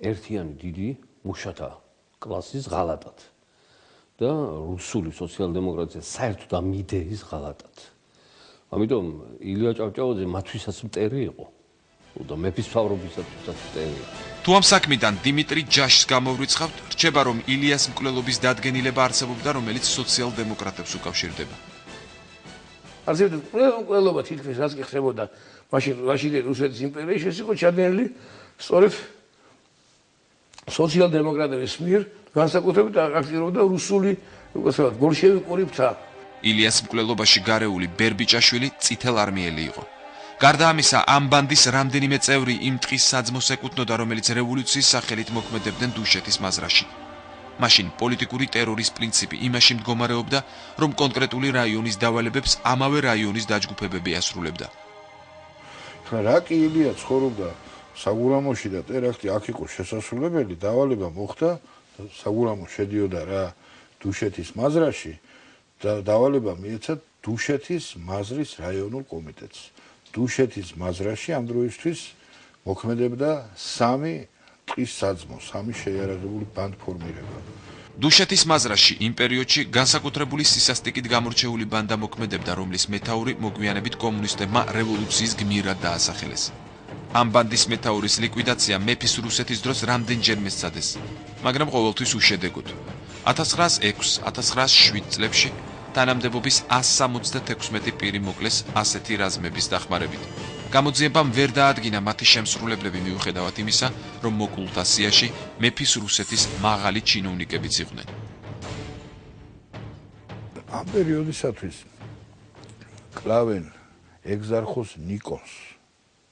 ერთიანი დიდი მუშათა კლასის ღალატად და რუსული სოციალ-დემოკრატიის საერთოდ ამ იდეის ღალატად. ამიტომ ილია ჭავჭავაძე მათთვისაც მტერი იყო და მეფის მთავრობისათვისაც მტერი იყო.
თუ ამ საქმიდან დიმიტრი ჯაშს გამოვრიცხავთ, რჩება, რომ ილიას მკვლელობის დადგენილება არსებობდა, რომელიც სოციალ-დემოკრატებს უკავშირდება.
არსებითად მკვლელობა თითქმის რაც კი ხდებოდა მაშინ რუსეთის იმპერიაში, ეს იყო ჩადენილი სწორედ სოციალ-დემოკრატების მიერ, განსაკუთრებით აქტიურობდა რუსული ბოლშევიკური ფრთა.
ილიას მკვლელობაში გარეული ბერბიჭაშვილი წითელ არმიელი იყო. გარდა ამისა, ამ ბანდის რამდენიმე წევრი იმ ტყის საძმოს ეკუთვნოდა, რომელიც რევოლუციის სახელით მოქმედებდნენ დუშეთის მაზრაში. მაშინ პოლიტიკური ტერორის პრინციპი იმაში მდგომარეობდა, რომ კონკრეტული რაიონის დავალებებს ამავე რაიონის დაჯგუფებები ასრულებდა.
რა კი ილია ცხოვრობდა საგურამოში და ტერაქტი აქ იყო შესასრულებელი, დავალება მოხდა საგურამო შედიოდა რა დუშეთის მაზრაში და დავალება მიეცა დუშეთის მაზრის რაიონულ კომიტეტს. დუშეთის მაზრაში ამ დროისთვის მოქმედებდა 3 ტყის საძმო, 3 შეიარაღებული ბანდფორმირება.
დუშეთის მაზრაში იმ პერიოდში განსაკუთრებული სისასტიკით გამორჩეული ბანდა მოქმედებდა, რომლის მეთაური მოგვიანებით კომუნისტებმა რევოლუციის გმირად დაასახელეს. ამ ბანდის მეთაურის ლიკვიდაცია მეფის რუსეთის დროს რამდენჯერმე სცადეს, მაგრამ ყოველთვის უშედეგოდ. 1906-1907 წლებში თანამდებობის 176 პირი მოკლეს ასეთი რაზმების დახმარებით. გამოძიებამ ვერ დაადგინა მათი შემსრულებლები მიუხედავად იმისა, რომ მოკლულთა სიაში მეფის რუსეთის მაღალი ჩინოვნიკებიც იყვნენ.
ამ პერიოდისათვის კლავენ ეგზარხოს ნიკონს,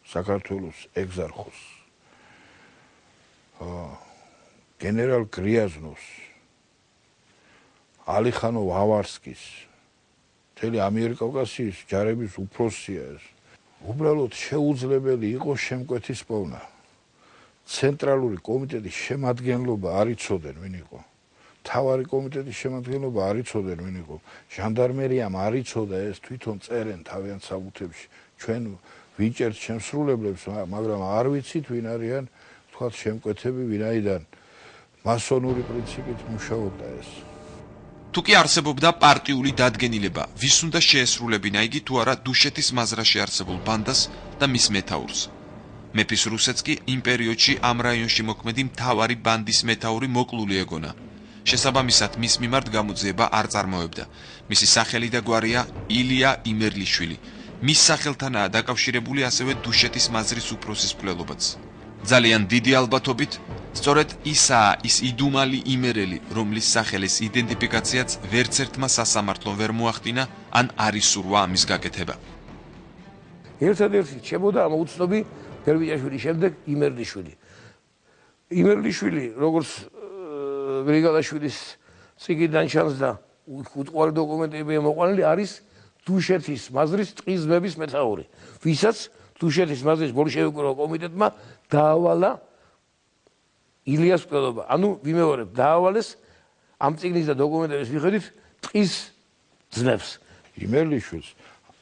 საქართველოს ეგზარხოს, გენერალ გრიაზნოს, ალიხანოვ ავარსკის, მთელი ამიერკავკასიის ჯარების უფროსია ეს. უბრალოდ შეუძლებელი იყო შემკვეთის პოვნა. ცენტრალური კომიტეტის შემადგენლობა არ იცოდნენ ვინ იყო. მთავარი კომიტეტის შემადგენლობა არ იცოდნენ ვინ იყო. ჟანდარმერიამ არ იცოდა ეს, თვითონ წერენ თავიანთ საბუთებში. ჩვენ ვიჭერთ შემსრულებლებს, მაგრამ არ ვიცით ვინ არიან, თქვათ შემკვეთები ვინაიდან მასონური პრინციპით მუშაობდა ეს.
თუკი არსებობდა პარტიული დადგენილება, ვის უნდა შეესრულებინა იგი თუ არა დუშეთის მაზრაში არსებულ ბანდას და მის მეთაურს. მეფის რუსეთს კი იმ პერიოდში ამ რაიონში მოქმედი მთავარი ბანდის მეთაური მოკლული ეგონა. შესაბამისად მის მიმართ გამოძიება არ წარმოებდა. მისი სახელი და გვარია ილია იმერლიშვილი. მის სახელთანაა დაკავშირებული ასევე დუშეთის მაზრის უფროსის მკვლელობაც. ძალიან დიდი ალბათობით სწორედ ისაა ის იდუმალი იმერელი, რომლის სახელის იდენტიფიკაციაც ვერც ერთმა სასამართლომ ვერ მოახდინა, ან არ ისურვა ამის გაკეთება.
ერთადერთი ჩემოდა ამ უცნობი ბერბიჭაშვილის შემდეგ იმერლიშვილი. იმერლიშვილი, როგორც გრიგალაშვილის წიგნიდან ჩანს და უტყუარი დოკუმენტებია მოყვანილი, არის დუშეთის მაზრის ტყიზმების მეთაური, ვისაც დუშეთის მაზრის ბოლშევიკურ კომიტეტმა დაავალა ილიას მკვლელობა. ანუ ვიმეორებ, დაავალეს ამ წიგნის და დოკუმენტების მიხედვით ტყის ძმებს.
იმერლიშვილს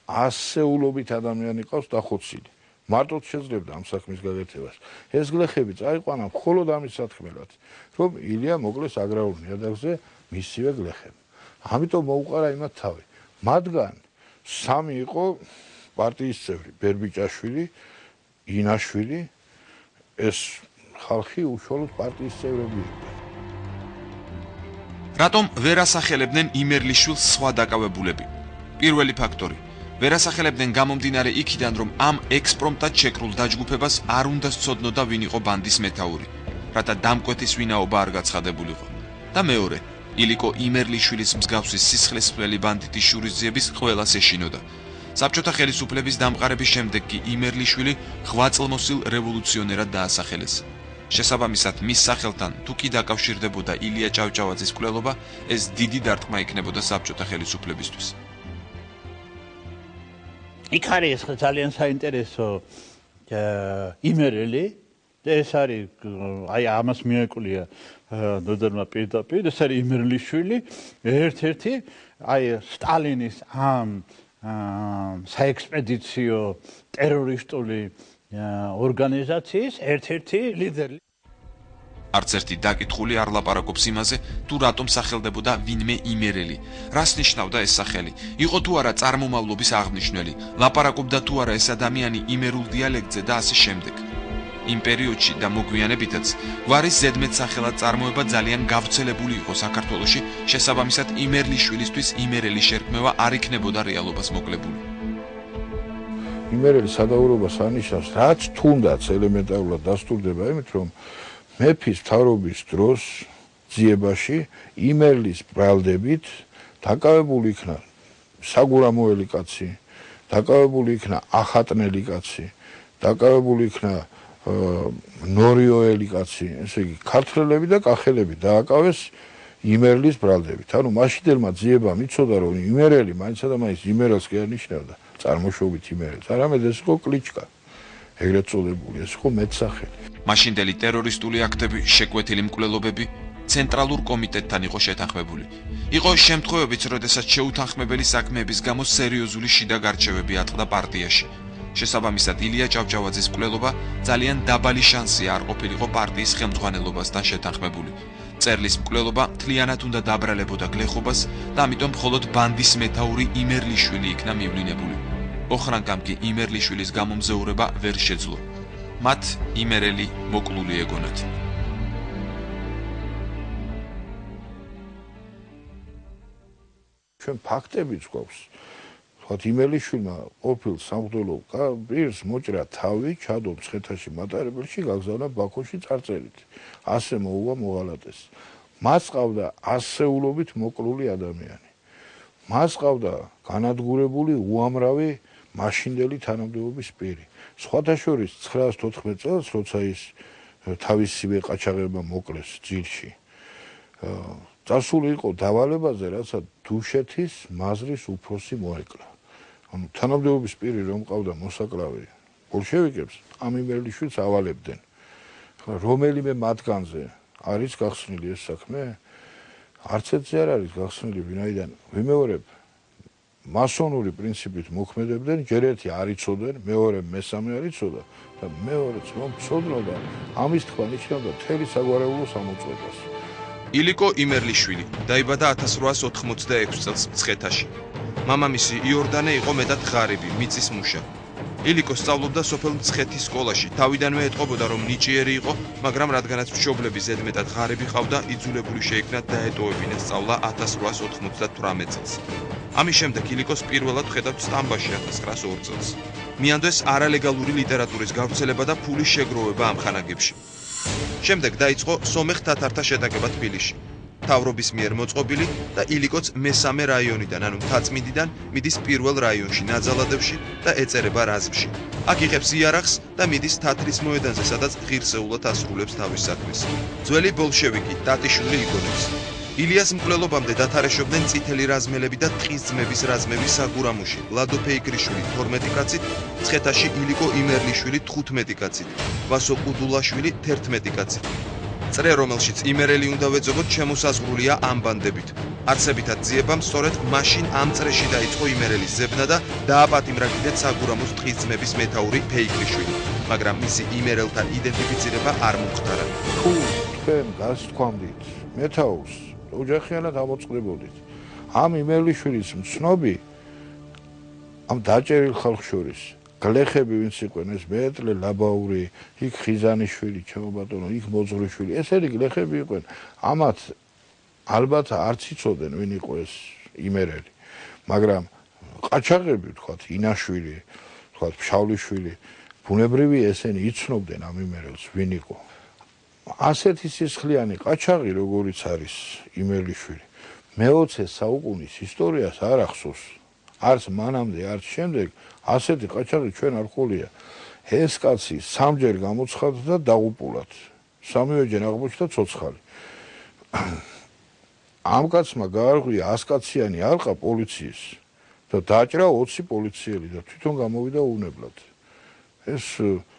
ასეულობით ადამიანი ყავს დახოცილი. მარტოდ შეძლებდა ამ საქმის გაკეთებას. ეს გლეხები წაიყვანა მხოლოდ ამის საქმელად, რომ ილია მოკლეს აგრარულ ნიადაგზე მისივე გლეხები. ამიტომ მოუყარა იმათ თავი. მათგან 3 იყო პარტიის წევრი, ბერბიჭაშვილი, ინაშვილი, ეს ხალხი უშუალოდ პარტიის წევრები იყვნენ.
რატომ ვერ ასახელებდნენ იმერლიშვილს სხვა დაკავებულები? პირველი ფაქტორი. ვერ ასახელებდნენ გამომდინარე იქიდან, რომ ამ ექსპრომტად შეკრულ დაჯგუფებას არ უნდა სცოდნოდა ვინ იყო ბანდის მეთაური, რათა დამკვეთის ვინაობა არ გაცხადებულიყო. და მეორე, ილიკო იმერლიშვილის მსგავსი სისხლისმღვრელი ბანდიტის შურისძიების ყველას ეშინოდა. საბჭოთა ხელისუფლების დამყარების შემდეგ კი იმერლიშვილი ღვაწლმოსილ რევოლუციონერად დაასახელეს. შესაბამისად მის სახელთან თუ კი დაკავშირდებოდა ილია ჭავჭავაძის მკვლელობა, ეს დიდი დარტყმა იქნებოდა საბჭოთა ხელისუფლებისთვის.
იქ არის ძალიან საინტერესო იმერელი და ეს არის აი ამას მიეკვლია ნოდერმა პირდაპირ, ეს არის იმერლიშვილი, ერთ-ერთი აი სტალინის ამ საექსპედიციო ტერორისტული ორგანიზაციის ერთ-ერთი ლიდერი.
არც ერთი დაკითხული არ ლაპარაკობს იმაზე, თუ რატომ სახელდებოდა ვინმე იმერელი, რას ნიშნავდა ეს სახელი, იყო თუ არა წარმომავლობის აღნიშნული, ლაპარაკობდა თუ არა ეს ადამიანი იმერულ დიალექტზე და ასე შემდეგ. იმ პერიოდში და მოგვიანებითაც გვარის ზედმეტ სახელად წარმოება ძალიან გავრცელებული იყო საქართველოში, შესაბამისად იმერლიშვილისთვის იმერელი შერქმევა არ იქნებოდა რეალობას მოკლებული.
იმერელი სადაურობას ანიშნავს, რაც თუნდაც ელემენტარულად დასტურდება იმით, რომ მეფის მთავრობის დროს ძიებაში იმერლის ბრალდებით დაკავებული იქნა საგურამოელი კაცი, დაკავებული იქნა ახატნელი კაცი, დაკავებული იქნა ნორიოელი კაცი, ესე იგი ქართველები და კახელები დააკავეს იმერლის ბრალდებით. ანუ მაშინდელმა ძიებამ იცოდა, რომ იმერელი მაინცსა და მაინც იმერელს კი არ ნიშნავდა წარმოშობით იმერელს, არამედ ეს იყო კლიჩკა, ეგრეთ წოდებული, ეს იყო მეტსახელი.
მაშინდელი ტერორისტული აქტები, შეკვეთილი მკვლელობები ცენტრალურ კომიტეტთან იყო შეთანხმებული. იყო შემთხვევებიც, როდესაც შეუთანხმებელი საქმეების გამო სერიოზული შიდა გარჩევები ატყდა პარტიაში. შესაბამისად, ილია ჭავჭავაძის მკვლელობა ძალიან დაბალი შანსი არ ყოფილიყო პარტიის ხელმძღვანელობასთან შეთანხმებული. წერლის მკვლელობა მთლიანად უნდა დაბრალებოდა გლეხობას და ამიტომ მხოლოდ ბანდის მეთაური იმერლიშვილი იქნა მივლინებული. ოხრანგამ კი იმერლიშვილის გამომზეურება ვერ შეძლო. მათ იმერელი მოკლული ეგონათ.
ჩვენ ფაქტებიც გვაქვს. თქვათ იმერლიშვილმა ყოფილ სამღვდელო პირს მოჭრა თავი, ჩადო მცხეთაში მატარებელში, გაგზავნა ბაქოში წარწერით. ასე მოუვა მოღალატეს. მას ყავდა ასეულობით მოკლული ადამიანი. მას ყავდა განადგურებული უამრავი მაშინდელი თანამდებობის პირი. სხვათა შორის 914 წელს, როცა ის თავისივე ყაჩაღებმა მოკლეს ძილში, წასული იყო დავალებაზე, რაცა დუშეთის მაზრის უფროსი მოეკლა. ანუ თანამდებობის პირი რომ ყავდა მოსაკლავი ბოლშევიკებს, ამ იმერლიშვილს ავალებდნენ. რომელიმე მათგანზე არის გახსნილი ეს საქმე? არც ერთზე არ არის გახსნილი, ვინაიდან ვიმეორებ, მასონური პრინციპით მოქმედებდნენ, ჯერ ერთი არ იცოდნენ, მეორე მესამე არ იცოდა და მეორეც რომ ცოდნოდა, ამის თქვა ნიშნავდა მთელი საგვარეულოს ამოწყვეტას.
ილიკო იმერლიშვილი დაიბადა 1886 წელს მცხეთაში. მამამისი იორდანე იყო მეტად ღარიბი, მიწის მუშა. ილიკო სწავლობდა სოფელ მცხეთის სკოლაში. თავიდანვე ეტყობოდა, რომ ნიჭიერი იყო, მაგრამ რადგანაც მშობლები ზედმეტად ღარიბი ყავდა, იძულებული შეიქნა დაეტოვებინა სწავლა 1898 წელს. ამის შემდეგ ილიკოს პირველად ხედავთ სტამბაში 1902 წელს. მიანდვეს არალეგალური ლიტერატურის გავრცელება და ფულის შეგროვება ამ ხანაგებში. შემდეგ დაიწყო სომეხ თათართა შეტაკება თბილისში. თავრობის მიერ მოწყობილი და ილიკოც მესამე რაიონიდან, ანუ მთაწმინდიდან მიდის პირველ რაიონში, ნაძალადევში და ეწერება რაზმში. აქ იღებს იარაღს და მიდის თათრის მოედანზე, სადაც ღირსეულად ასრულებს თავის საქმეს. ძველი ბოლშევიკი ტატიშვილი იგონებს. ილიას მკვლელობამდე დათარეშობდნენ წითელი რაზმელები და ტყისძმების რაზმები საგურამოში, ლადო ფეიქრიშვილი 12 კაცით, მცხეთაში ილიკო იმერლიშვილი 15 კაცით, ვასო ყუდულაშვილი 11 კაცით. წრე, რომელშიც იმერელი უნდა ვეძებოთ, შემოსაზღვრულია ამ ბანდებით. არცებითად ძიებამ სწორედ მაშინ ამ წრეში დაიწყო იმერელის ზებნა და დააპატიმრა კიდეც საგურამოს ტყისძმების მეთაური ფეიქრიშვილი, მაგრამ მისი იმერელთან იდენტიფიცირება არ მომხდარა.
თუ თქვენ გასთქვამდით მეთაურს, ოჯახიანად ამოწყდებოდით. ამ იმერლიშვილის მცნობი ამ დაჭერილ ხალხ შორის გლეხები ვინც იყვნენ, ეს მეეტლე ლაბაური, იქ ხიზანიშვილი, ჩემო ბატონო, იქ მოძღვრიშვილი, ესენი გლეხები იყვნენ. ამათ ალბათ არც იცოდნენ ვინ იყო ეს იმერელი. მაგრამ ყაჩაღები, თქვათ, ინაშვილი, თქვათ, ფშავლიშვილი, ბუნებრივი ესენი იცნობდნენ ამ იმერელს ვინ იყო. ასეთი სისხლიანი ყაჩაღი, როგორიც არის იმერლიშვილი, მე-20 საუკუნის ისტორიას არ ახსოვს. არც მანამდე, არც შემდეგ ასეთი ყაჩაღი ჩვენ არ ყოლია. ეს კაცი სამჯერ გამოცხადდა და დაღუპულად. სამივეჯერ აღმოჩნდა ცოცხალი. ამ კაცმა გაარღვია 100 კაციანი ალყა პოლიციის და დაჭრა 20 პოლიციელი და თვითონ გამოვიდა უნებლად. ეს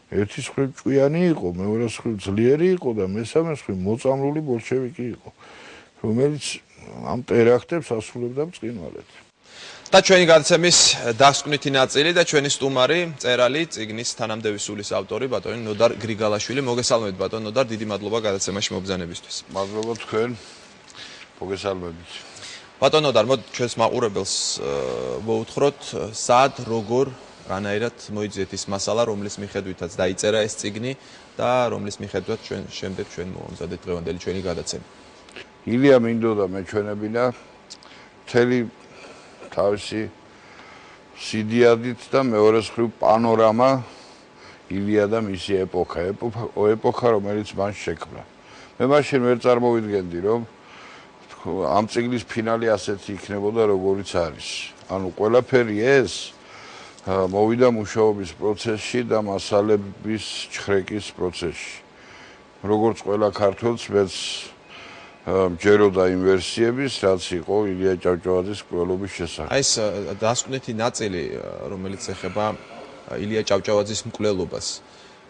ერთი მხრივ ჭკვიანი იყო, მეორე მხრივ ძლიერი იყო და მესამე მხრივ მოწამლული ბოლშევიკი იყო, რომელიც ამ ტერაქტებს ასრულებდა ბრწყინვალედ.
და ჩვენი გადაცემის დასკვნითი ნაწილი და ჩვენი სტუმარი, მწერალი, წიგნის თანამდევი სულის ავტორი ბატონი ნოდარ გრიგალაშვილი. მოგესალმებით ბატონ ნოდარ, დიდი მადლობა გადაცემაში მობრძანებისთვის.
მადლობა თქვენ. მოგესალმებით.
ბატონ ნოდარ, მოდ ჩვენს მაყურებელს მოუთხროთ, სად, როგორ, რანაირად მოიძიეთ ის მასალა, რომლის მიხედვითაც დაიწერა ეს წიგნი და რომლის მიხედვით ჩვენ შემდეგ ჩვენ მოვამზადეთ დღევანდელი ჩვენი გადაცემა.
ილია მინდოდა მეჩვენებინა მთელი თავისი სიდიადით და მეორე მხრივ პანორამა ილია და მისი ეპოქა, რომელიც მან შექმნა. მე მაშინ ვერ წარმოვიდგენდი, რომ ამ წიგნის ფინალი ასეთი იქნებოდა, როგორიც არის. ანუ ყველაფერი ეს მოვიდა მუშაობის პროცესში და მასალების ჩხრეკის პროცესში. როგორც ყველა ქართველს მეც მჯეროდა იმ ვერსიების, რაც იყო ილია ჭავჭავაძის მკვლელობის შესახებ.
აი ეს დასკვნითი ნაწილი, რომელიც ეხება ილია ჭავჭავაძის მკვლელობას,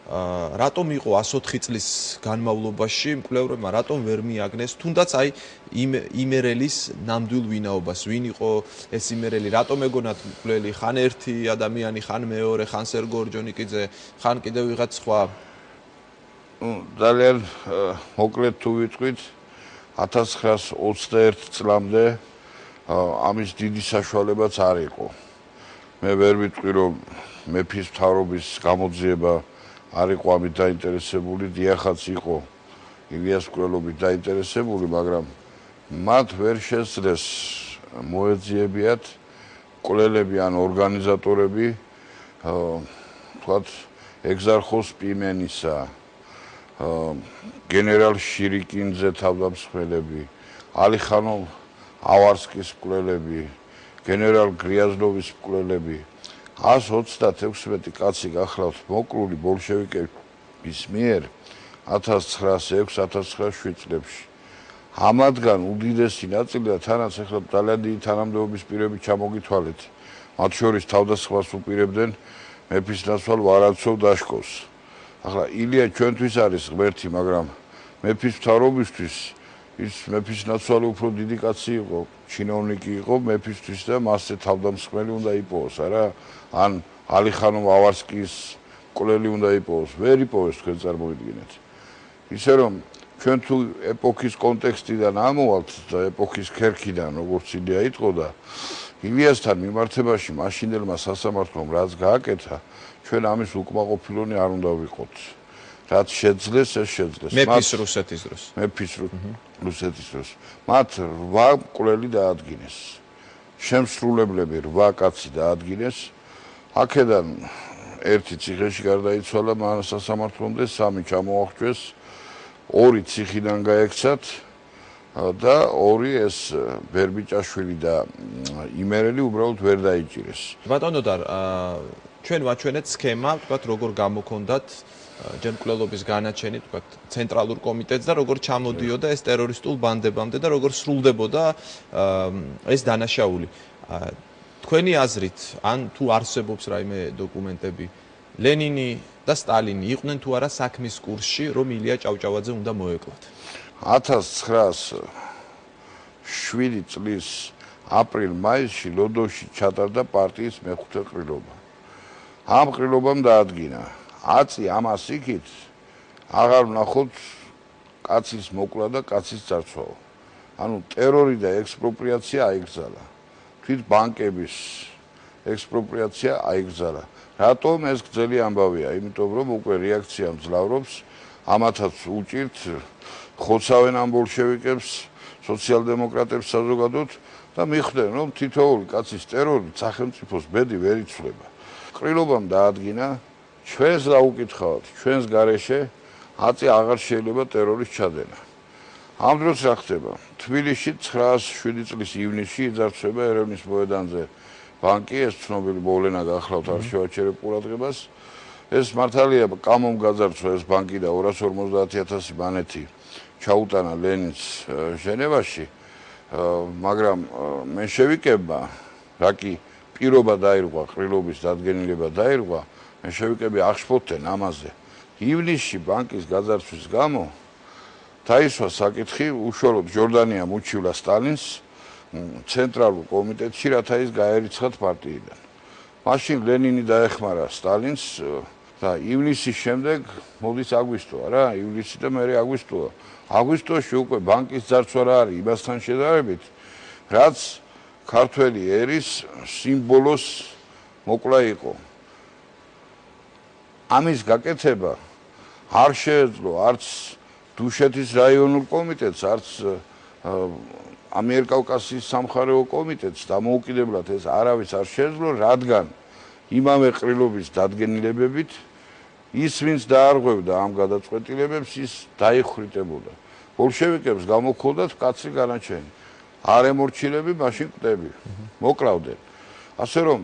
რატომ იყო 104 წლის განმავლობაში მკვლევრებმა რატომ ვერ მიაგნეს თუნდაც აი იმერელის ნამდვილ ვინაობას, ვინ იყო ეს იმერელი, რატომ ეგონათ მკვლელი, ხან ერთი ადამიანი, ხან მეორე, ხან სერგო ორჯონიკიძე, ხან კიდევ ვიღაც სხვა?
ძალიან მოკლედ თუ ვიტყვით 1921 წლამდე ამის დიდი საშუალებაც არ იყო. მე ვერ ვიტყვი რომ მეფის მთავრობის გამოძიება არ იყო ამით დაინტერესებული, დიახაც იყო ილიას მკვლელობით დაინტერესებული, მაგრამ მათ ვერ შესძლეს მოეძიებიათ მკვლელები ან ორგანიზატორები თქვათ ეგზარხოს პიმენისა, გენერალ შირიკინძე თავდამსხმელები, ალიხანოვ ავარსკის მკვლელები, გენერალ გრიაზნოვის მკვლელები 136 კაცი გახლავთ მოკლული ბოლშევიკების მიერ 1906-1907 წლებში. ამათგან უდიდესი ნაწილი და თანაც ახლა ძალიან დიდი თანამდებობის პირები ჩამოგითვალეთ. მათ შორის თავდასხმას უპირებდნენ მეფის ნაცვალ ვარანცოვ დაშკოვს. ახლა ილია ჩვენთვის არის ღმერთი, მაგრამ მეფის მთავრობისთვის ის მეფის ნაცვალი უფრო დიდი კაცი იყო, ჩინოვნიკი იყო მეფისთვის და მასზე თავდამსხმელი უნდა იპოვოს, არა? ან ალიხანოვ ავარსკის მკვლელი უნდა იპოვოს, ვერ იპოვეს თქვენ წარმოიდგინეთ. ისე რომ ჩვენ თუ ეპოქის კონტექსტიდან ამოვალთ და ეპოქის ქერქიდან, როგორც ილია იყო და ილიასთან მიმართებაში მაშინდელმა სასამართლომ რაც გააკეთა, ჩვენ ამის უკმაყოფილონი არ უნდა ვიყოთ. რაც შეძლეს, ეს შეძლეს.
მეფის რუსეთის დროს.
მეფის რუსეთის დროს. მათ 8 მკვლელი დაადგინეს. შემსრულებლები 8 კაცი დაადგინეს. აქედან ერთი ციხეში გარდაიცვალა მან სასამართლომდე, 3 ჩამოახვჭეს, 2 ციხიდან გაექცათ და 2 ეს ბერბიჭაშვილი და იმერელი უბრალოდ ვერ დაიჭირეს.
ბატონო და ჩვენ ვაჩვენეთ სქემა, თქვათ როგორ გამოქონდათ ჯერ მკვლელობის განაჩენი, თქვათ ცენტრალურ კომიტეტს და როგორ ჩამოდიოდა ეს ტერორისტულ ბანდებამდე და როგორ სრულდებოდა ეს დანაშაული. თქვენი აზრით, ან თუ არსებობს რაიმე დოკუმენტები, ლენინი და სტალინი იყვნენ თუ არა საქმის კურსში, რომ ილია ჭავჭავაძე უნდა მოეკლათ?
1907 წლის აპრილ-მაისში ლოდოში ჩატარდა პარტიის მეხუთე ყრილობა. ამ ყრილობამ დაადგინა აწი ამას იქით აღარ ვნახოთ კაცის მოკლა და კაცის ძარცვაო. ანუ ტერორი და ექსპროპრიაცია აიგზალა. თვით ბანკების ექსპროპრიაცია აიგზალა. რატომ ეს გრძელი ამბავია? იმიტომ რომ უკვე რეაქცია მძლავრობს, ამათაც უჭირთ ხოცავენ ამ ბოლშევიკებს, სოციალ-დემოკრატებს საზოგადოდ და მიხვდნენ რომ თითოეული კაცის ტერორი სახელმწიფოს ბედი ვერ იცვლება. ყრილობამ დაადგინა ჩვენს დაუკითხავთ, ჩვენს გარეშე აწი აღარ შეიძლება ტერორის ჩადენა. ამ დროს რა ხდება? თბილისში 907 წლის ივნისში იძარცვება ერევნის მოედანზე ბანკი, ეს ცნობილი მოვლენა გახლავთ არ შევაჩერებ ყურადღებას. ეს მართალია კამომ გაძარცვა ეს ბანკი და 250,000 მანეთი ჩაუტანა ლენინს ჟენევაში, მაგრამ მენშევიკებმა, რა კი პირობა დაირღვა, ყრილობის დადგენილება დაირღვა, მენშევიკები აღშფოთდნენ ამაზე. ივნისში ბანკის გაძარცვის გამო დაისვა საკითხი, უშუალოდ ჯორდანიამ უჩივლა სტალინს ცენტრალურ კომიტეტში, რათა ის გაერიცხათ პარტიიდან. მაშინ ლენინი დაეხმარა სტალინს და ივნისის შემდეგ მოდის აგვისტოა რა, ივლისი და მერე აგვისტოა. აგვისტოში უკვე ბანკის ძარცვა რა არის იმასთან შედარებით, რაც ქართველი ერის სიმბოლოს მოკლა იყო. ამის გაკეთება არ შეეძლო არც დუშეთის რაიონულ კომიტეტს, არც ამიერკავკასიის სამხარეო კომიტეტს დამოუკიდებლად ეს არავის არ შეეძლო, რადგან იმავე ყრილობის დადგენილებებით ის ვინც დაარღვევდა ამ გადაწყვეტილებებს, ის დაიხვრიტებოდა. ბოლშევიკებს გამოქონდათ მკაცრი განაჩენი. არ ემორჩილები, მაშინ კვდები. მოკლავდნენ. ასე რომ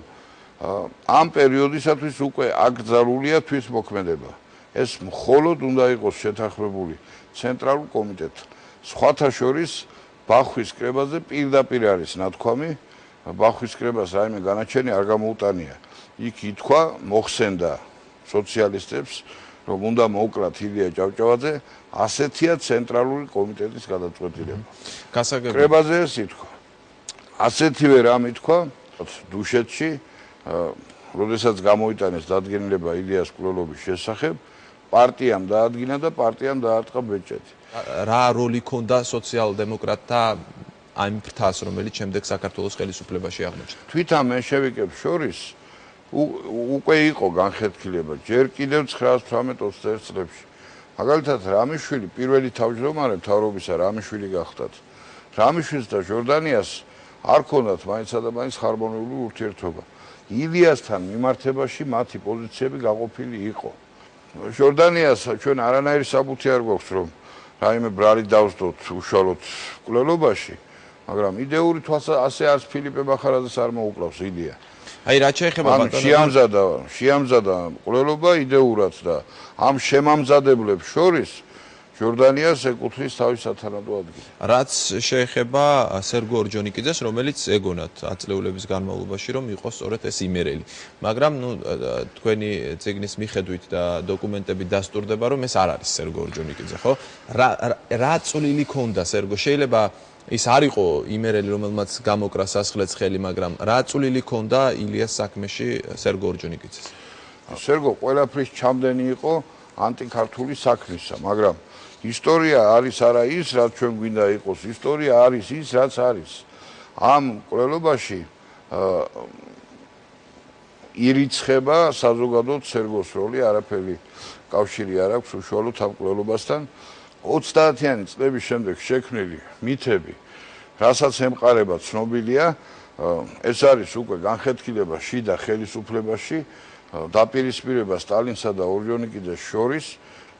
ამ პერიოდისათვის უკვე აკრძალულია თვითმოქმედება. ეს მხოლოდ უნდა იყოს შეთანხმებული ცენტრალურ კომიტეტთან. სხვათა შორის ბახვის კრებაზე პირდაპირ არის ნათქვამი, ბახვის კრებას რაიმე განაჩენი არ გამოუტანია. იქ ითქვა მოხსენდა სოციალისტებს რომ უნდა მოუკლათ ილია ჭავჭავაძე, ასეთია ცენტრალური კომიტეტის გადაწყვეტილება. კრებაზე ეს ითქვა. ასეთივე რამ ითქვა დუშეთში, როდესაც გამოიტანეს დადგენილება ილიას მკვლელობის შესახებ, პარტიამ დაადგინა და პარტიამ დაარტყა ბეჭედი.
რა როლი ქონდა სოციალ-დემოკრატთა ამ ფრთას, რომელიც შემდეგ საქართველოს ხელისუფლებაში აღმოჩნდა?
თვით ამ მენშევიკებს შორის უკვე იყო განხეთქილება ჯერ კიდევ 1918-21 წლებში. მაგალითად, რამიშვილი პირველი თავმჯდომარე მთავრობისა რამიშვილი გახდათ. რამიშვილს და ჟორდანიას არ ქონდათ მაინცსა და მაინც ჰარმონიული ურთიერთობა. ილიასთან მიმართებაში მათი პოზიციები გაყოფილი იყო. ჟორდანიას ჩვენ არანაირი საბუთი არ გვაქვს, რომ რაიმე ბრალი დავსდოთ უშუალოდ მკვლელობაში, მაგრამ იდეური თვალსა ასე არც ფილიპე მახარაძეს არ მოუკლავს ილია.
აი რა შეეხება
ბატონო შეამზადა მკვლელობა იდეურად და ამ შემამზადებლებს შორის ჟორდანიას ეკუთვნის თავის სათანადო ადგილი.
რაც შეეხება სერგო ორჯონიკიძეს, რომელიც ეგონათ ათწლეულების განმავლობაში რომ იყო სწორედ ეს იმერელი. მაგრამ თქვენი წიგნის მიხედვით და დოკუმენტები დასტურდება რომ ეს არ არის სერგო ორჯონიკიძე, ხო? რა წვლილი ქონდა სერგო? შეიძლება ის არ იყო იმერელი, რომელმაც გამოკრა სასხლეც ხელი, მაგრამ რა წვლილი ქონდა ილიას საქმეში სერგო ორჯონიკიძეს?
სერგო ყველაფრის ჩამდენი იყო ანტიქართული საქმისა, მაგრამ ისტორია არის არა ის, რაც ჩვენ გვინდა იყოს. ისტორია არის ის, რაც არის. ამ მკვლელობაში ირიცხება საზოგადოოდ სერგოს როლი, არაფერი კავშირი არ აქვს უშუალოდ ამ მკვლელობასთან. 30-იანი წლების შემდეგ შექმნილი მითები, რასაც ემყარება ცნობილია, ეს არის უკვე განხეთქილება შიდა ხელისუფლებაში, დაპირისპირება სტალინსა და ორჯონიკიძეს შორის.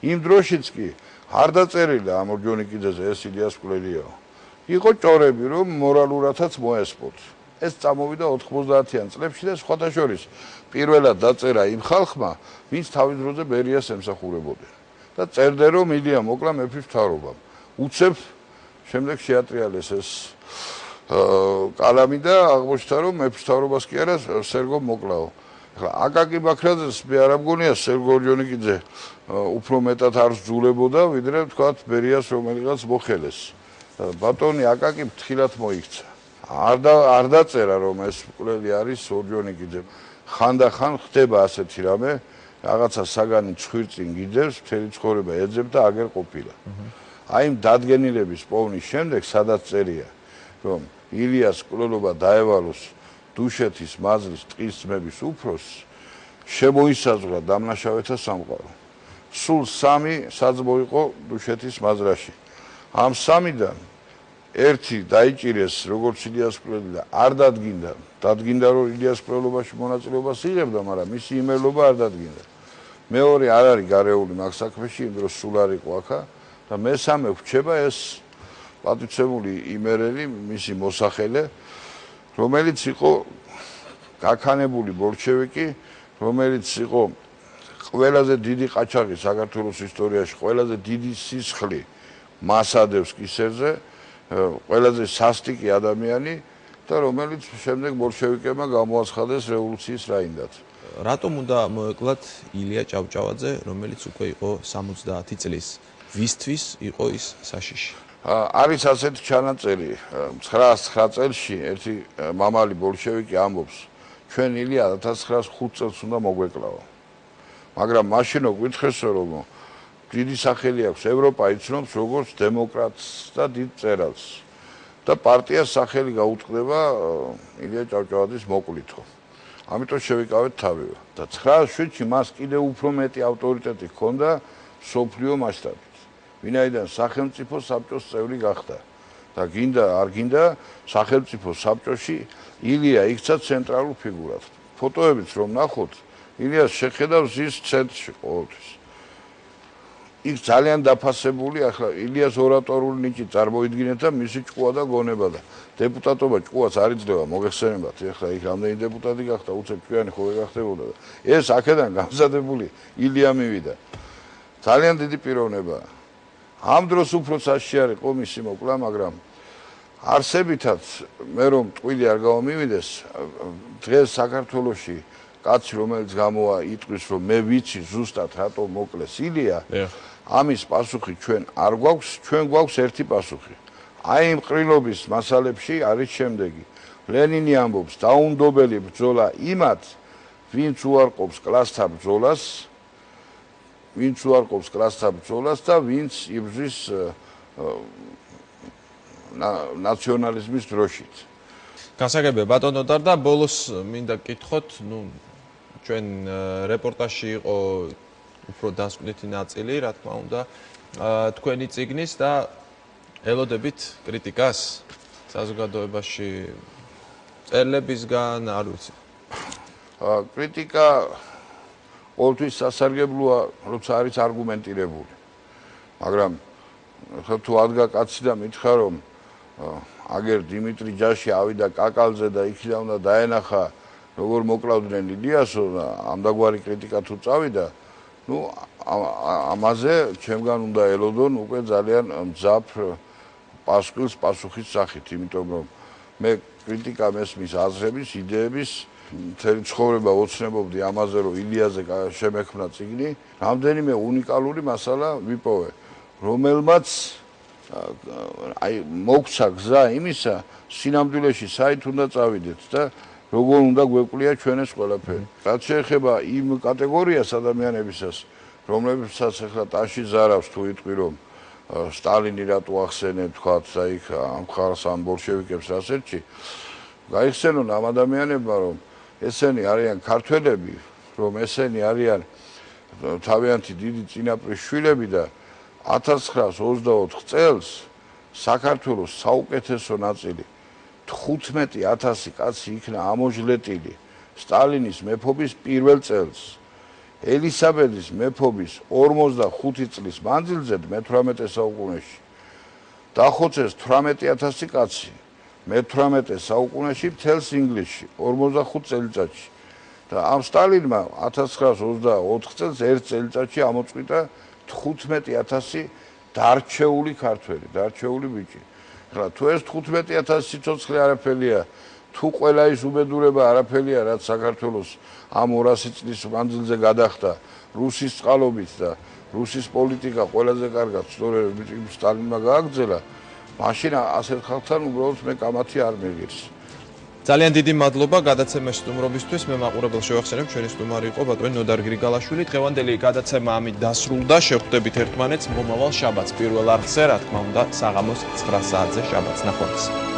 იმ დროშიც კი არ დაწერილა ამ ორჯონიკიძეზე ეს ილიას მკვლელიაო. იყო ჭორები, რომ მორალურადაც მოესპოთ. ეს წამოვიდა 90-იან წლებში და სხვათა შორის პირველად დაწერა იმ ხალხმა, ვინც თავის დროზე ბერიას ემსახურებოდნენ. და წერდნენ რომ ილია მოკლა მეფის მთავრობამ. უცებ შემდეგ შეატრიალეს ეს კალამი და აღმოჩნდა რომ მეფის მთავრობას კი არა სერგო მოკლაო. ახლა აკაკი ბაქრაძეს მე არ ამგონია სერგო ორჯონიკიძე უფრო მეტად არ ზულებოდა ვიდრე თქვათ ბერიას რომელიღაც მოხელეს. ბატონი აკაკი ფრთხილად მოიქცა. არ დაწერა რომ ეს მკვლელი არის ორჯონიკიძე. ხანდახან ხდება ასეთი რამე, რაღაცა საგანი ცხვირწინ გიძევს, მთელი ცხოვრება ეძებ და აგერ ყოფილა. აი იმ დადგენილების პოვნის შემდეგ სადაც წერია, რომ ილიას მკვლელობა დაევალოს დუშეთის მაზრის ტყის ძმების უფროსს, შემოისაზღვრა დამნაშავეთა სამყარო. სულ 3 საძმო იყო დუშეთის მაზრაში. ამ 3-დან ერთი დაიჭირეს როგორც ილიას მკვლელი და არ დადგინდა რომ ილიას მკვლელობაში მონაწილეობას იღებდა, მაგრამ მისი იმერლობა არ დადგინდა. მეორე არ არის გარეული მაგ საქმეში, იმ დროს სულ არ იყო აქა და მესამე ვრჩება ეს პატივცემული იმერელი, მისი მოსახელე, რომელიც იყო გაქანებული ბოლშევიკი, რომელიც იყო ყველაზე დიდი ყაჩაღი საქართველოს ისტორიაში, ყველაზე დიდი სისხლი მასადევს კისერზე, ყველაზე სასტიკი ადამიანი და რომელიც შემდეგ ბოლშევიკებმა გამოაცხადეს რევოლუციის რაინდად.
რატომ უნდა მოეკლათ ილია ჭავჭავაძე, რომელიც უკვე იყო 70 წლის? ვისთვის იყო ის საშიში?
არის ასეთი ჩანაწერი 909 წელში ერთი მამალი ბოლშევიკი ამბობს, ჩვენ ილია 1905 წელს უნდა მოგვეკლაო. მაგრამ მაშინო გვითხრესო რომ დიდი სახელი აქვს, ევროპა იცნობს როგორც დემოკრატს და დიდ მწერალს და პარტიას სახელი გაუტყდება ილია ჭავჭავაძის მოკლითო. ამიტომ შევიკავეთ თავივე და 907-ში მას კიდევ უფრო მეტი ავტორიტეტი ჰქონდა სოფლიო მასშტაბით. ვინაიდან სახელმწიფო საბჭოს წევრი გახდა და გინდა არ გინდა სახელმწიფო საბჭოში ილია იქცა ცენტრალურ ფიგურად. ფოტოებიც რომ ნახოთ, ილიას შეხედავს ის ცენტრში ყოველთვის. იქ ძალიან დაფასებული, ახლა ილიას ორატორული ნიჭი წარმოიდგინეთ და მისი ჭკუა და გონება და დეპუტატობა ჭკუას არ იძლევა მოგეხსენებათ, ახლა იქ რამდენი დეპუტატი გახდა, უცებ ჭკვიანი ხო ვეგახდებოდა და ეს აქედან გამზადებული ილია მივიდა. ძალიან დიდი პიროვნებაა. ამ დროს უფრო საშიში არ იყო მისი მოკლა, მაგრამ არსებითაც მე რომ ტყვილი არ გამომივიდეს, დღეს საქართველოში კაცი რომელიც გამოა იტყვის რომ მე ვიცი ზუსტად რატომ მოკლეს ილია ამის პასუხი ჩვენ არ გვაქვს ჩვენ გვაქვს ერთი პასუხი აი იმ ყრილობის მასალებში არის შემდეგი ლენინი ამბობს დაუნდობელი ბრძოლა იმათ ვინც უარყოფს კლასთა ბრძოლას და ვინც იბრძვის ნაციონალიზმის დროშით.
გასაგებია ბატონო ნოტარ და ბოლოს მინდა გკითხოთ, ჩვენ რეპორტაჟში იყო უფრო დასკვნითი ნაწილი, რა თქმა უნდა, თქვენი წიგნის და ელოდებით კრიტიკას საზოგადოებაში წერლებისგან, არ ვიცი.
კრიტიკა ყოველთვის სასარგებლოა, როცა არის არგუმენტირებული. მაგრამ თუ ადგა კაცი და მითხრა რომ აგერ დიმიტრი ჯაში ავიდა კაკალზე და იქიდან უნდა დაენახა როგორ მოკლავდნენ ილიასო და ამდაგვარი კრიტიკა თუ წავიდა, ამაზე ჩემგან უნდა ელოდონ უკვე ძალიან მძაფრ პასუხის პასუხის სახით, იმიტომ რომ მე კრიტიკა მესმის აზრების, იდეების მთელი ცხოვრება ოცნებობდი ამაზე რომ ილიაზე შემექმნა წიგნი, რამდენიმე უნიკალური მასალა ვიპოვე, რომელმაც აი მოგცა გზა იმისა, სინამდვილეში საით უნდა წავიდეთ და როგორ უნდა გვეკვлия ჩვენ ეს ყველაფერი. რაც შეეხება იმ კატეგორიას ადამიანებისას, რომლებსაც ახლა ტაში ზარავს თუ იტყვი რომ სტალინი რატო ახსენე თქვათ და იქ ამ ხალხს ან ბოლშევიკებს რასერჩი, გაიხსენონ ამ ადამიანებმა რომ ესენი არიან ქართველები, რომ ესენი არიან თავიანთი დიდი წინაპრის შვილები და 1924 წელს საქართველოს საუკეთესო ნაწილი 15000 კაცი იქნა ამოჟლეტილი სტალინის მეფობის პირველ წელს. ელისაბედის მეფობის 45 წლის მანძილზე მე-18 საუკუნეში დახოცეს 18000 კაცი. მე-18 საუკუნეში მთელს ინგლისში 45 წელიწადში. და ამ სტალინმა 1924 წელს ერთ წელიწადში ამოწყვიტა 15000 დარჩეული ქართველი, დარჩეული ბიჭი. ახლა თუ ეს 15000 სიცოცხლე არაფერია, თუ ყველა ის უბედურება არაფერია, რაც საქართველოს ამ 200 წლის მანძილზე გადახდა რუსის წყალობით და რუსის პოლიტიკა ყველაზე კარგად სწორედ სტალინმა გააგრძელა, მაშინ ასეთ ხალხთან უბრალოდ მე კამათი არ მეგირს.
ძალიან დიდი მადლობა გადაცემაში სტუმრობისთვის. მე მაყურებელ შევახსენებ, ჩვენი სტუმარი იყო ბატონი ნოდარ გრიგალაშვილი. დღევანდელი გადაცემა ამით დასრულდა. შევხვდებით ერთმანეთს მომავალ შაბათს პირველ არხზე, რა თქმა უნდა, საღამოს 9 საათზე შაბათს. ნახვამდის.